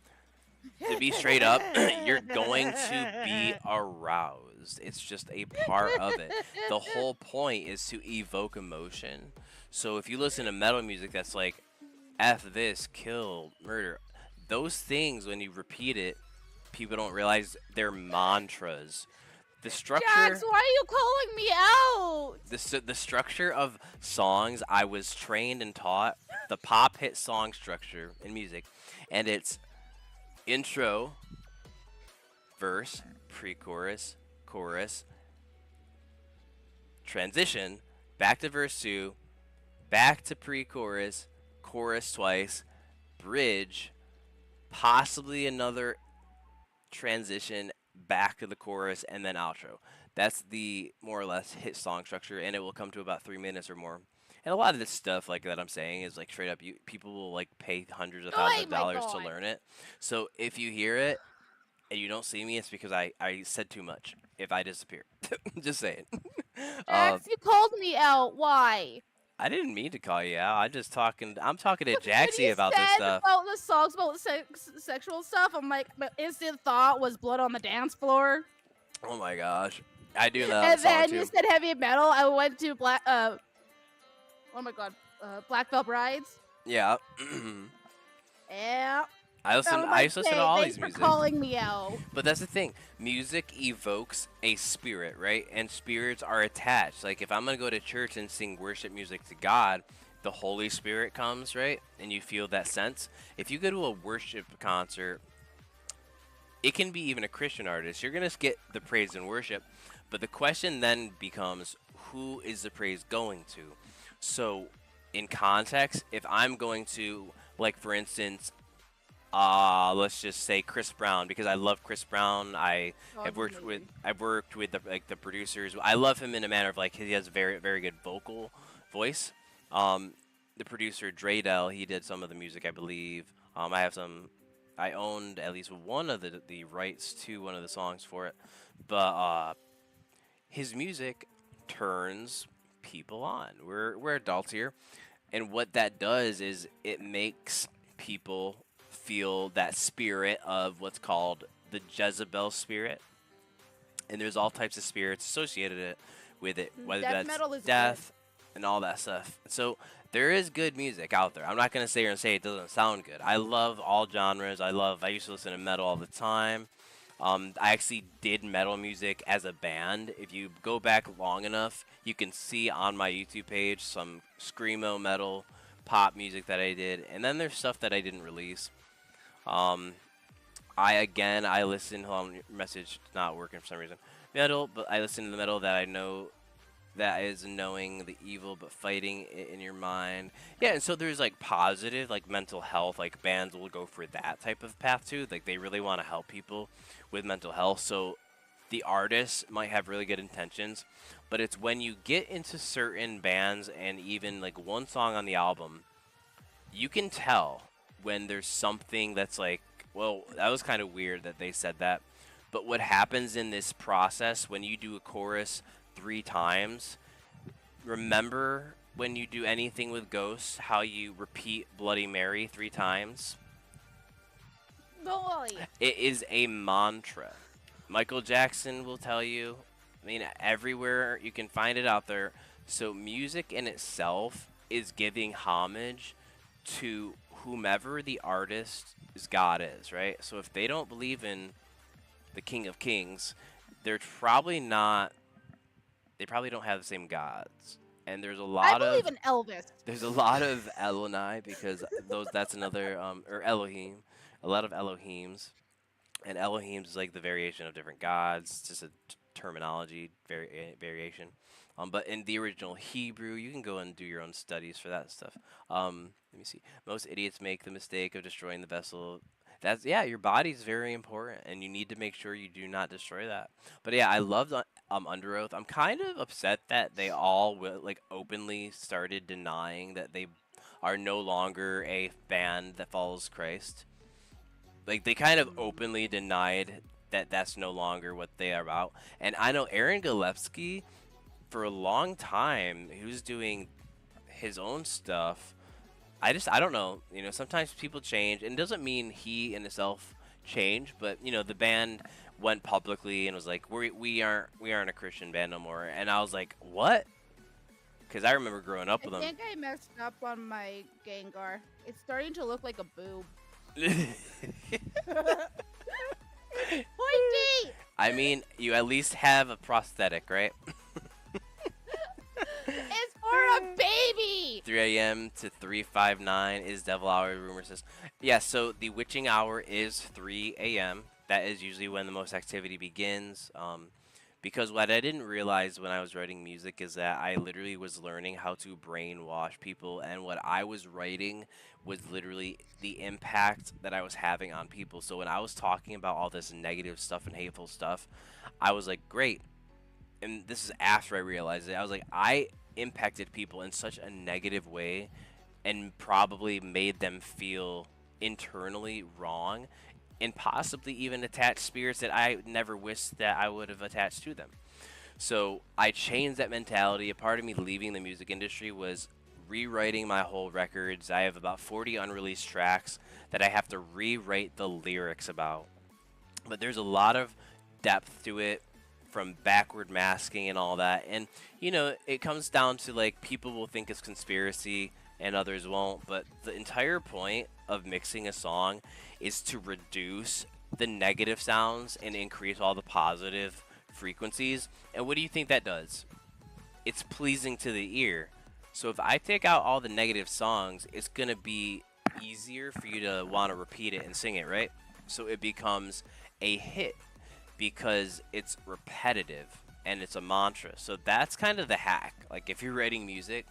[SPEAKER 1] to be straight up, you're going to be aroused. It's just a part of it. The whole point is to evoke emotion. So if you listen to metal music that's like F this, kill, murder, those things when you repeat it, people don't realize they're mantras. The
[SPEAKER 4] Jax,
[SPEAKER 1] structure
[SPEAKER 4] why are you calling me out?
[SPEAKER 1] the structure of songs I was trained and taught the pop hit song structure in music, and it's intro, verse, pre-chorus, chorus, transition, back to verse 2, back to pre-chorus, chorus twice, bridge, possibly another transition, back to the chorus, and then outro. That's the more or less hit song structure, and it will come to about 3 minutes or more. And a lot of this stuff like that I'm saying is like straight up, people will like pay hundreds of thousands
[SPEAKER 4] Oh
[SPEAKER 1] of
[SPEAKER 4] my
[SPEAKER 1] dollars to
[SPEAKER 4] god.
[SPEAKER 1] learn it. So if you hear it and you don't see me, it's because I said too much. If I disappear, just saying. uh,
[SPEAKER 4] Jax, you called me out. Why?
[SPEAKER 1] I didn't mean to call you out. I'm talking to
[SPEAKER 4] Because when
[SPEAKER 1] Jaxie
[SPEAKER 4] you
[SPEAKER 1] about this
[SPEAKER 4] said
[SPEAKER 1] stuff.
[SPEAKER 4] about the songs about sexual stuff, I'm like, my instant thought was blood on the dance floor.
[SPEAKER 1] Oh my gosh, I do that
[SPEAKER 4] And
[SPEAKER 1] song
[SPEAKER 4] then
[SPEAKER 1] too.
[SPEAKER 4] you said heavy metal. I went to oh my god, Black Belt Brides.
[SPEAKER 1] Yeah.
[SPEAKER 4] Yeah.
[SPEAKER 1] I
[SPEAKER 4] I'm
[SPEAKER 1] used to listen to
[SPEAKER 4] okay,
[SPEAKER 1] all
[SPEAKER 4] thanks
[SPEAKER 1] these
[SPEAKER 4] for
[SPEAKER 1] music.
[SPEAKER 4] calling me out.
[SPEAKER 1] But that's the thing. Music evokes a spirit, right? And spirits are attached. Like if I'm gonna go to church and sing worship music to God, the Holy Spirit comes, right? And you feel that sense. If you go to a worship concert, it can be even a Christian artist. You're gonna get the praise and worship, but the question then becomes, who is the praise going to? So, in context, if I'm going to, like for instance, let's just say Chris Brown, because I love Chris Brown.
[SPEAKER 4] Oh,
[SPEAKER 1] Have
[SPEAKER 4] he's
[SPEAKER 1] worked with
[SPEAKER 4] amazing.
[SPEAKER 1] the producers. I love him in a manner of like he has a very good vocal voice. Um, the producer Dreydel, he did some of the music, I believe. I owned at least one of the rights to one of the songs for it, but his music turns people on. We're adults here, and what that does is it makes people feel that spirit of what's called the Jezebel spirit. And there's all types of spirits associated with it, whether
[SPEAKER 4] Death
[SPEAKER 1] that's
[SPEAKER 4] metal is
[SPEAKER 1] death and all that stuff. So there is good music out there. I'm not gonna sit here and say it doesn't sound good. I love all genres. I used to listen to metal all the time. I actually did metal music as a band. If you go back long enough, you can see on my YouTube page some screamo metal pop music that I did, and then there's stuff that I didn't release. Um, I listen. Hold on, your message not working for some reason. Metal, but I listen to the metal that I know that is knowing the evil but fighting it in your mind. Yeah, and so there's like positive, like mental health, like bands will go for that type of path too. Like they really want to help people with mental health. So the artists might have really good intentions, but it's when you get into certain bands and even like one song on the album, you can tell when there's something that's like, well, that was kind of weird that they said that. But what happens in this process when you do a chorus 3 times, remember when you do anything with ghosts, how you repeat Bloody Mary 3 times?
[SPEAKER 4] Boy.
[SPEAKER 1] It is a mantra. Michael Jackson will tell you. I mean, everywhere you can find it out there. So music in itself is giving homage to whomever the artist's God is, right? So if they don't believe in the King of Kings, they're probably not. They probably don't have the same gods. And there's a
[SPEAKER 4] I
[SPEAKER 1] lot of
[SPEAKER 4] believe in Elvis.
[SPEAKER 1] Elonai because that's another or Elohim, a lot of Elohims, and Elohims is like the variation of different gods, just a terminology variation. But in the original Hebrew, you can go and do your own studies for that stuff. Let me see. Most idiots make the mistake of destroying the vessel. That's yeah, your body's very important, and you need to make sure you do not destroy that. But yeah, I loved Under Oath. I'm kind of upset that they all like openly started denying that they are no longer a band that follows Christ. Like they kind of openly denied that that's no longer what they are about. And I know Aaron Gillespie for a long time he was doing his own stuff. I don't know. You know, sometimes people change, and it doesn't mean he in himself changed, but you know, the band went publicly and was like, we aren't a Christian band no more. And I was like, what? Because I remember growing up with
[SPEAKER 4] I
[SPEAKER 1] them.
[SPEAKER 4] think I messed up on my Gengar. It's starting to look like a boob. Pointy!
[SPEAKER 1] I mean, you at least have a prosthetic, right?
[SPEAKER 4] It's for a baby!
[SPEAKER 1] 3 a.m. to 3:59 is Devil Hour, rumor says. Yeah, so the witching hour is 3 a.m. That is usually when the most activity begins. Because what I didn't realize when I was writing music is that I literally was learning how to brainwash people, and what I was writing was literally the impact that I was having on people. So when I was talking about all this negative stuff and hateful stuff, I was like, great. And this is after I realized it. I was like, I impacted people in such a negative way and probably made them feel internally wrong and possibly even attach spirits that I never wished that I would have attached to them. So I changed that mentality. A part of me leaving the music industry was rewriting my whole records. I have about 40 unreleased tracks that I have to rewrite the lyrics about. But there's a lot of depth to it, from backward masking and all that. And, you know, it comes down to, like, people will think it's conspiracy and others won't. But the entire point of mixing a song is to reduce the negative sounds and increase all the positive frequencies. And what do you think that does? It's pleasing to the ear. So if I take out all the negative songs, it's going to be easier for you to want to repeat it and sing it, right? So it becomes a hit because it's repetitive and it's a mantra. So that's kind of the hack. Like if you're writing music,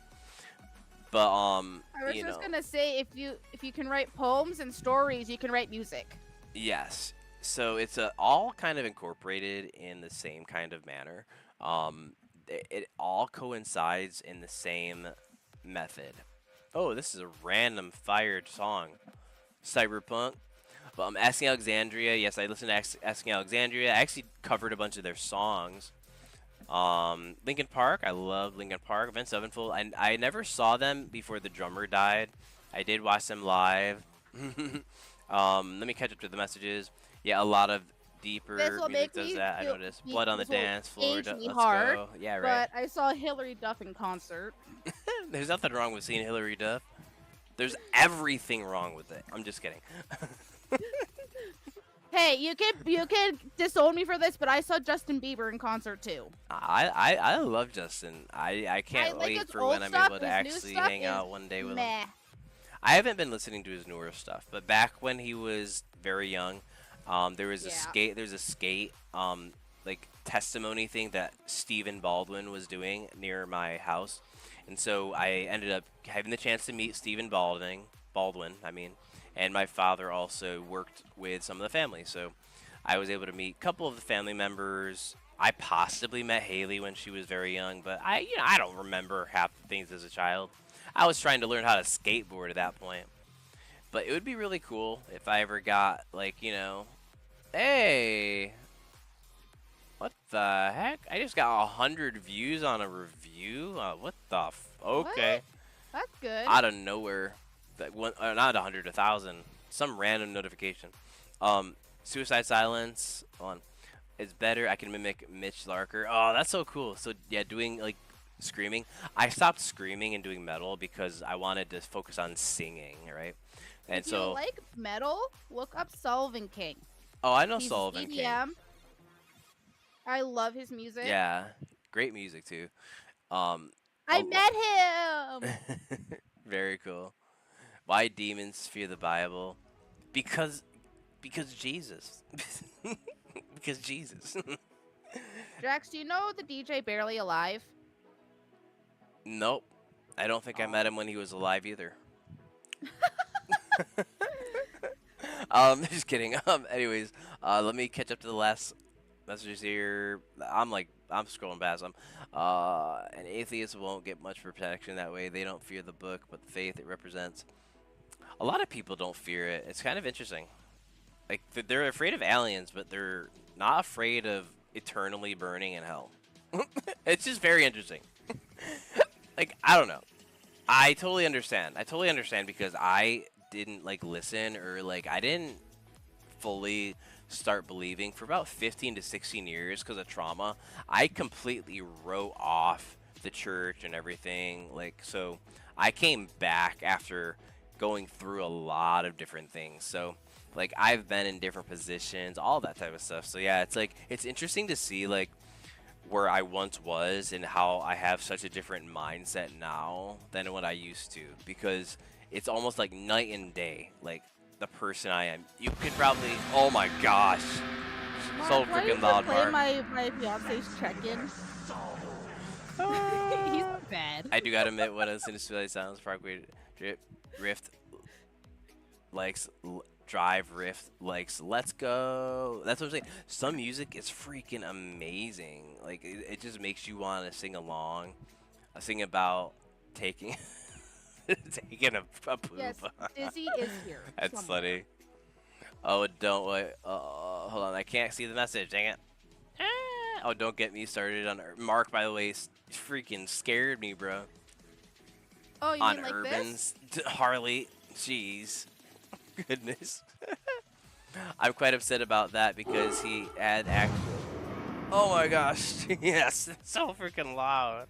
[SPEAKER 1] but
[SPEAKER 4] I was just gonna say, if you can write poems and stories, you can write music.
[SPEAKER 1] Yes. So it's all kind of incorporated in the same kind of manner. It all coincides in the same method. Oh, this is a random fired song. Cyberpunk. But Asking Alexandria. Yes, I listened to Asking Alexandria. I actually covered a bunch of their songs. Linkin Park. I love Linkin Park. Avenged Sevenfold. I never saw them before the drummer died. I did watch them live. Let me catch up to the messages. Yeah, a lot of deeper music does that. I noticed. Blood on the Dance Floor. Let's go. Yeah, right.
[SPEAKER 4] But I saw Hillary Duff in concert.
[SPEAKER 1] There's nothing wrong with seeing Hillary Duff. There's everything wrong with it. I'm just kidding.
[SPEAKER 4] Hey, you can disown me for this, but I saw Justin Bieber in concert too.
[SPEAKER 1] I love Justin. I can't wait for when I'm able to actually hang out one day with him. I haven't been listening to his newer stuff, but back when he was very young, there was a skate like testimony thing that Stephen Baldwin was doing near my house, and so I ended up having the chance to meet Stephen Baldwin. And my father also worked with some of the family, so I was able to meet a couple of the family members. I possibly met Haley when she was very young, but I don't remember half the things as a child. I was trying to learn how to skateboard at that point. But it would be really cool if I ever got, like, hey, what the heck? I just got 100 views on a review? What the okay.
[SPEAKER 4] What? That's good.
[SPEAKER 1] Out of nowhere. Not 100, 1,000. Some random notification. Suicide Silence. Hold on. It's better. I can mimic Mitch Larker. Oh, that's so cool. So, yeah, doing, like, screaming. I stopped screaming and doing metal because I wanted to focus on singing, right? And
[SPEAKER 4] if you like metal, look up Sullivan King.
[SPEAKER 1] Oh, I know
[SPEAKER 4] He's
[SPEAKER 1] Sullivan
[SPEAKER 4] EDM.
[SPEAKER 1] King.
[SPEAKER 4] I love his music.
[SPEAKER 1] Yeah, great music too.
[SPEAKER 4] I met him.
[SPEAKER 1] Very cool. Why demons fear the Bible? Because Jesus. Because Jesus.
[SPEAKER 4] Jax, do you know the DJ Barely Alive?
[SPEAKER 1] Nope. I don't think I met him when he was alive either. Just kidding. Anyways, let me catch up to the last messages here. I'm scrolling past them. An atheist won't get much protection that way. They don't fear the book, but the faith it represents. A lot of people don't fear it. It's kind of interesting. Like, they're afraid of aliens, but they're not afraid of eternally burning in hell. It's just very interesting. Like, I don't know. I totally understand. I totally understand because I didn't, like, listen or, like, I didn't fully start believing for about 15 to 16 years because of trauma. I completely wrote off the church and everything. Like, so I came back after going through a lot of different things. So, like, I've been in different positions, all that type of stuff. So, yeah, it's, like, it's interesting to see, like, where I once was and how I have such a different mindset now than what I used to, because it's almost like night and day, like the person I am. You could probably, oh my gosh, so freaking loud, Mark.
[SPEAKER 4] My fiance's check-in. He's bad.
[SPEAKER 1] I do gotta admit, when I listen to Silly Sounds, Parkway Rift likes Drive Rift likes Let's Go. That's what I'm saying. Some music is freaking amazing. Like, it just makes you want to sing along. I sing about taking taking a poop.
[SPEAKER 4] Yes, Dizzy is here.
[SPEAKER 1] That's
[SPEAKER 4] somewhere.
[SPEAKER 1] funny. Oh, don't wait. Hold on. I can't see the message. Dang it. Oh, don't get me started on Mark. By the way, freaking scared me, bro.
[SPEAKER 4] Oh, you
[SPEAKER 1] on
[SPEAKER 4] mean like
[SPEAKER 1] Urbans,
[SPEAKER 4] this?
[SPEAKER 1] Harley. Jeez. Goodness. I'm quite upset about that because he had actual. Oh my gosh. Yes, it's so freaking loud.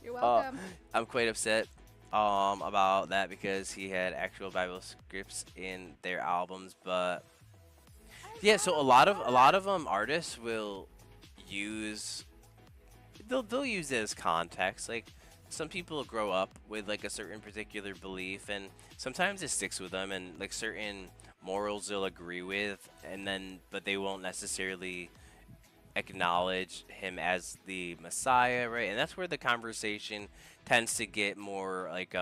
[SPEAKER 4] You're welcome.
[SPEAKER 1] I'm quite upset about that because he had actual Bible scripts in their albums, but yeah, so a lot of artists will use they'll use it as context. Like, some people grow up with like a certain particular belief, and sometimes it sticks with them, and like certain morals they'll agree with, and then but they won't necessarily acknowledge him as the Messiah, right? And that's where the conversation tends to get more like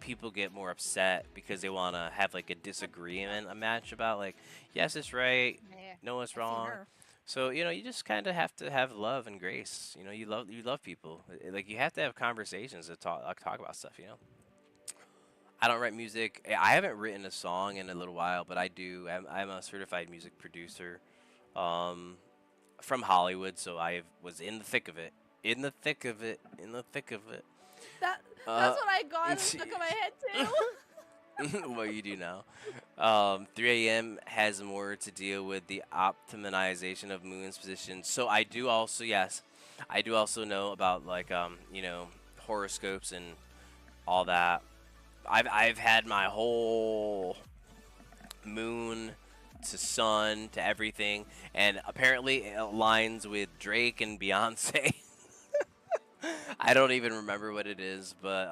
[SPEAKER 1] people get more upset because they want to have like a disagreement, a match about like, yes, it's right, no, it's wrong. So, you just kind of have to have love and grace. You love people. Like, you have to have conversations to talk about stuff, I don't write music. I haven't written a song in a little while, but I do. I'm a certified music producer from Hollywood, so I was in the thick of it. In the thick of it. In the thick of it.
[SPEAKER 4] That's what I got stuck in my head, too.
[SPEAKER 1] What you do now. 3 a.m. has more to deal with the optimization of Moon's position. So I do also, yes, I do also know about like horoscopes and all that. I've had my whole moon to sun to everything, and apparently it aligns with Drake and Beyonce. I don't even remember what it is, but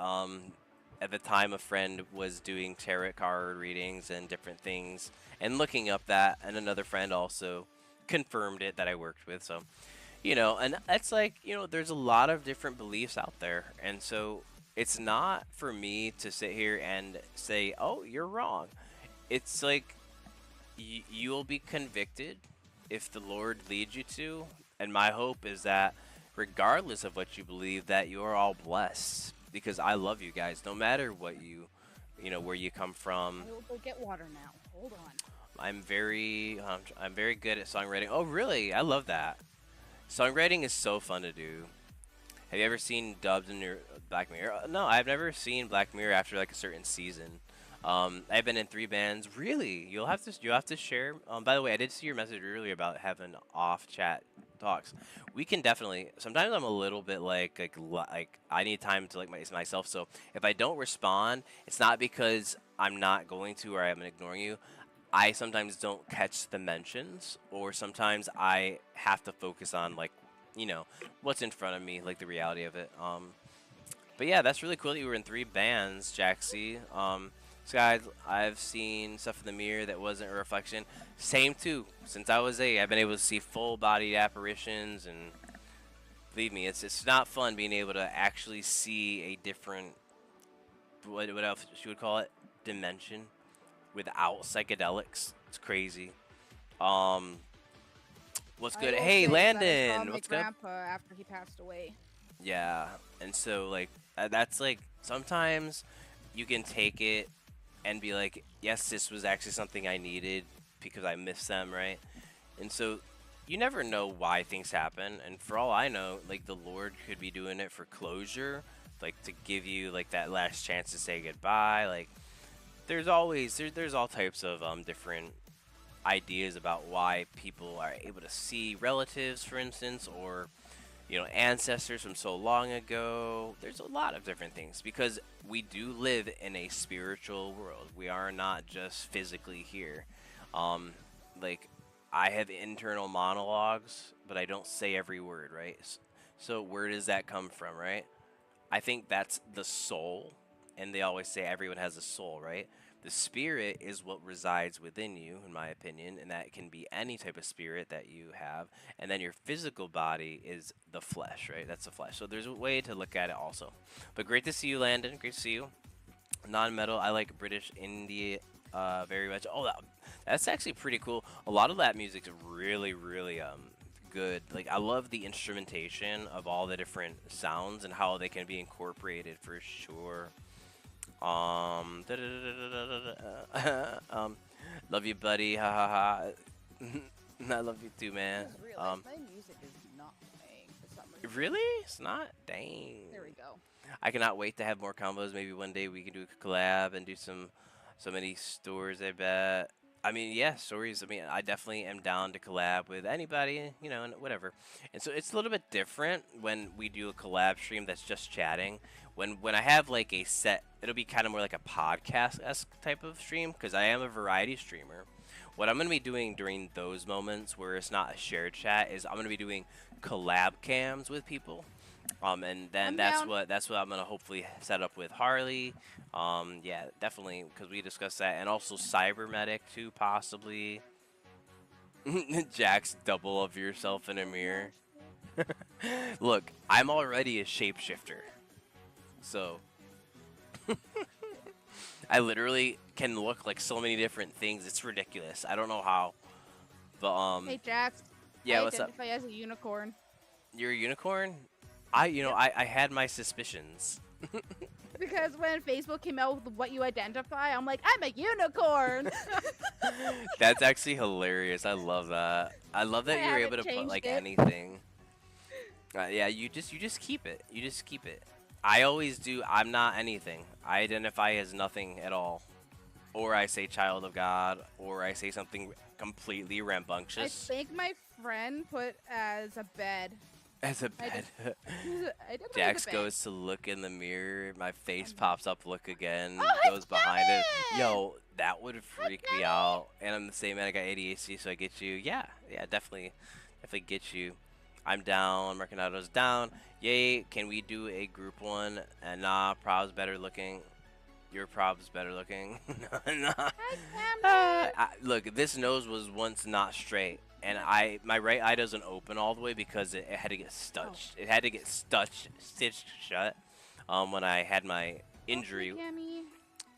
[SPEAKER 1] at the time a friend was doing tarot card readings and different things and looking up that, and another friend also confirmed it that I worked with. So, and it's like, there's a lot of different beliefs out there, and so it's not for me to sit here and say, oh, you're wrong. It's like you'll be convicted if the Lord leads you to, and my hope is that regardless of what you believe, that you're all blessed, because I love you guys no matter what where you come from.
[SPEAKER 4] I will go get water now. Hold on.
[SPEAKER 1] I'm very good at songwriting. Oh, really? I love that. Songwriting is so fun to do. Have you ever seen dubs in your Black Mirror? No, I've never seen Black Mirror after like a certain season. I've been in 3 bands. Really? You'll have to share. By the way, I did see your message earlier about having off chat talks. We can definitely. Sometimes I'm a little bit like I need time to myself. So if I don't respond, it's not because I'm not going to or I'm ignoring you. I sometimes don't catch the mentions, or sometimes I have to focus on what's in front of me, like the reality of it. But yeah, that's really cool that you were in 3 bands, Jaxie. So guys, I've seen stuff in the mirror that wasn't a reflection. Same too. Since I was 8, I've been able to see full-bodied apparitions, and believe me, it's not fun being able to actually see a different, what else you would call it, dimension without psychedelics. It's crazy. Um, what's good?
[SPEAKER 4] I will
[SPEAKER 1] Hey,
[SPEAKER 4] say that I saw
[SPEAKER 1] Landon,
[SPEAKER 4] my
[SPEAKER 1] what's good?
[SPEAKER 4] grandpa after he passed away.
[SPEAKER 1] Yeah, and so like that's like sometimes you can take it and be like, yes, this was actually something I needed because I miss them, right? And so you never know why things happen, and for all I know, like the Lord could be doing it for closure, like to give you like that last chance to say goodbye. Like there's always there's all types of different ideas about why people are able to see relatives, for instance, or ancestors from so long ago. There's a lot of different things because we do live in a spiritual world. We are not just physically here. Um, like I have internal monologues, but I don't say every word, right? So where does that come from, right? I think that's the soul, and they always say everyone has a soul, right? The spirit is what resides within you, in my opinion, and that can be any type of spirit that you have. And then your physical body is the flesh, right? That's the flesh. So there's a way to look at it also. But great to see you, Landon. Great to see you. Non-metal. I like British indie very much. Oh, that's actually pretty cool. A lot of that music's really, really good. Like I love the instrumentation of all the different sounds and how they can be incorporated for sure. Love you, buddy. Ha ha ha. I love you too, man.
[SPEAKER 4] I just realized my music is not playing for some reason.
[SPEAKER 1] Really? It's not? Dang.
[SPEAKER 4] There we go.
[SPEAKER 1] I cannot wait to have more combos. Maybe one day we can do a collab and do so many stores. I bet. I mean, yeah, stories. I mean, I definitely am down to collab with anybody, and whatever. And so it's a little bit different when we do a collab stream that's just chatting. When I have like a set, it'll be kind of more like a podcast-esque type of stream because I am a variety streamer. What I'm going to be doing during those moments where it's not a shared chat is I'm going to be doing collab cams with people. And then
[SPEAKER 4] I'm
[SPEAKER 1] that's
[SPEAKER 4] down.
[SPEAKER 1] what I'm going to hopefully set up with Harley. Yeah, definitely, because we discussed that. And also Cybermedic, too, possibly. Jax, double of yourself in a mirror. Look, I'm already a shapeshifter. So, I literally can look like so many different things. It's ridiculous. I don't know how. But,
[SPEAKER 4] Hey, Jax.
[SPEAKER 1] yeah,
[SPEAKER 4] I
[SPEAKER 1] what's up?
[SPEAKER 4] identify as a unicorn.
[SPEAKER 1] You're a unicorn? I had my suspicions.
[SPEAKER 4] Because when Facebook came out with what you identify, I'm like, I'm a unicorn.
[SPEAKER 1] That's actually hilarious. I love that. I love that
[SPEAKER 4] I
[SPEAKER 1] you're able
[SPEAKER 4] haven't
[SPEAKER 1] to put
[SPEAKER 4] changed
[SPEAKER 1] like
[SPEAKER 4] it.
[SPEAKER 1] anything. Yeah, you just keep it. You just keep it. I always do. I'm not anything. I identify as nothing at all. Or I say child of God, or I say something completely
[SPEAKER 4] I
[SPEAKER 1] rambunctious.
[SPEAKER 4] think my friend put as a bed.
[SPEAKER 1] As a
[SPEAKER 4] I
[SPEAKER 1] bed.
[SPEAKER 4] I did
[SPEAKER 1] Jax goes to look in the mirror. My face pops up. Look again.
[SPEAKER 4] Oh, it's
[SPEAKER 1] Goes behind it.
[SPEAKER 4] Kevin!
[SPEAKER 1] Yo, that would freak me out. And I'm the same man. I got ADHD, so I get you. Yeah, definitely get you. I'm down. Mercanado's down. Yay! Can we do a group one? And nah, Prob's better looking. Your Prob's better looking. Nah. Look, this nose was once not straight. And my right eye doesn't open all the way because it had to get stitched. It had to get stitched shut when I had my injury.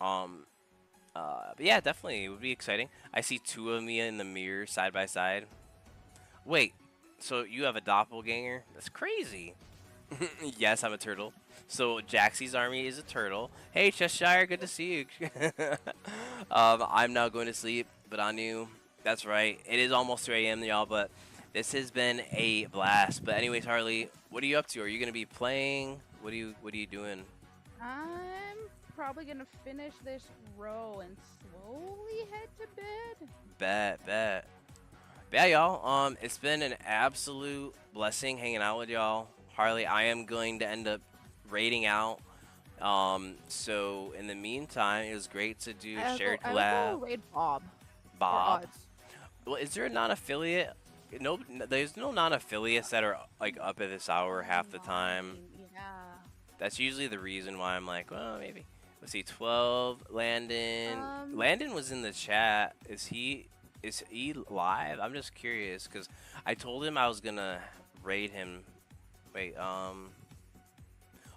[SPEAKER 1] But yeah, definitely, it would be exciting. I see two of me in the mirror side by side. Wait, so you have a doppelganger? That's crazy. Yes, I'm a turtle. So Jaxie's army is a turtle. Hey, Cheshire, good to see you. I'm now going to sleep, but on you. That's right. It is almost 3 a.m. y'all, but this has been a blast. But anyways, Harley, what are you up to? Are you gonna be playing? What are you doing?
[SPEAKER 4] I'm probably gonna finish this row and slowly head to bed.
[SPEAKER 1] Bet. But yeah, y'all. It's been an absolute blessing hanging out with y'all. Harley, I am going to end up raiding out. So in the meantime, it was great to do a shared
[SPEAKER 4] I
[SPEAKER 1] collab.
[SPEAKER 4] will go raid Bob.
[SPEAKER 1] Bob.
[SPEAKER 4] For odds.
[SPEAKER 1] Well, is there a non-affiliate? No, there's no non-affiliates that are like up at this hour half the time.
[SPEAKER 4] Yeah.
[SPEAKER 1] That's usually the reason why I'm like, well, maybe. Let's see, 12. Landon. Landon was in the chat. Is he live? I'm just curious because I told him I was gonna raid him. Wait, oh,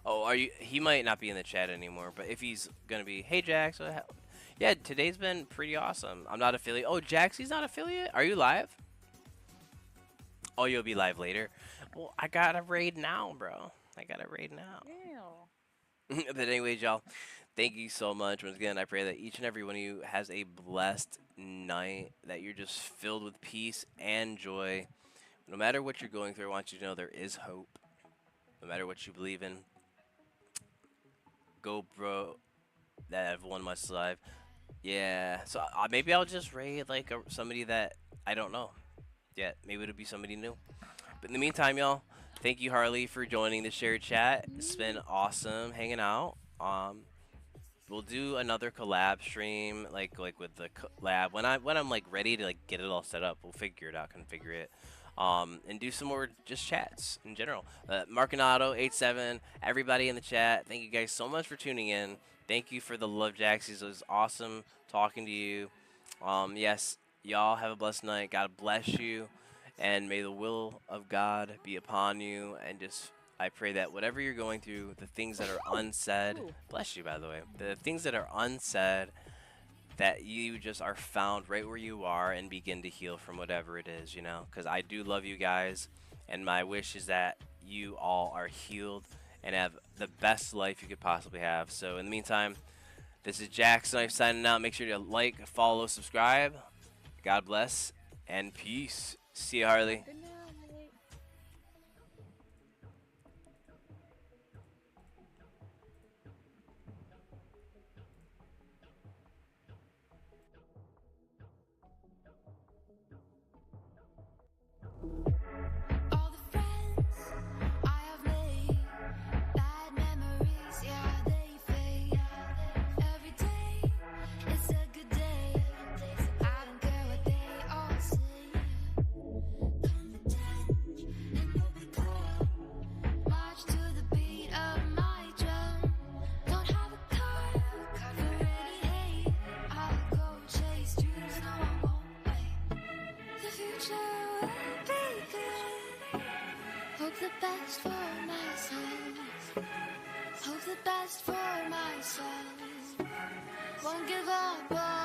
[SPEAKER 1] are you? He might not be in the chat anymore, but if he's gonna be, hey Jax, yeah, today's been pretty awesome. I'm not affiliate. Oh, Jax, he's not affiliate. Are you live? Oh, you'll be live later. Well, I gotta raid now, bro. I gotta raid now.
[SPEAKER 4] Ew.
[SPEAKER 1] But anyways, y'all, thank you so much. Once again, I pray that each and every one of you has a blessed night, that you're just filled with peace and joy. No matter what you're going through, I want you to know there is hope. No matter what you believe in, go, bro. That everyone must survive. Yeah, so maybe I'll just raid like somebody that I don't know yet. Maybe it'll be somebody new. But in the meantime, y'all, thank you, Harley, for joining the shared chat. It's been awesome hanging out. We'll do another collab stream, like with the collab when I'm like ready to like get it all set up. We'll figure it out, configure it, and do some more just chats in general. Markinato 87, everybody in the chat, thank you guys so much for tuning in. Thank you for the love, Jaxies. It was awesome talking to you. Yes, y'all have a blessed night. God bless you. And may the will of God be upon you. And just, I pray that whatever you're going through, the things that are unsaid, bless you, by the way, the things that are unsaid, that you just are found right where you are and begin to heal from whatever it is, you know? Because I do love you guys. And my wish is that you all are healed and have the best life you could possibly have. So in the meantime, this is Jackson. I'm signing out. Make sure to like, follow, subscribe. God bless and peace. See you, Harley.
[SPEAKER 4] Good night.
[SPEAKER 2] All the friends I have made, bad memories, yeah, they fade. Every day it's a good day. I don't care what they all say. Come to touch and you'll be clear. March to the beat of my drum. Don't have a car for any hate. I'll go chase dreams, no I won't wait. The future will be good. Hope the best for myself. Hope the best for myself. Won't give up.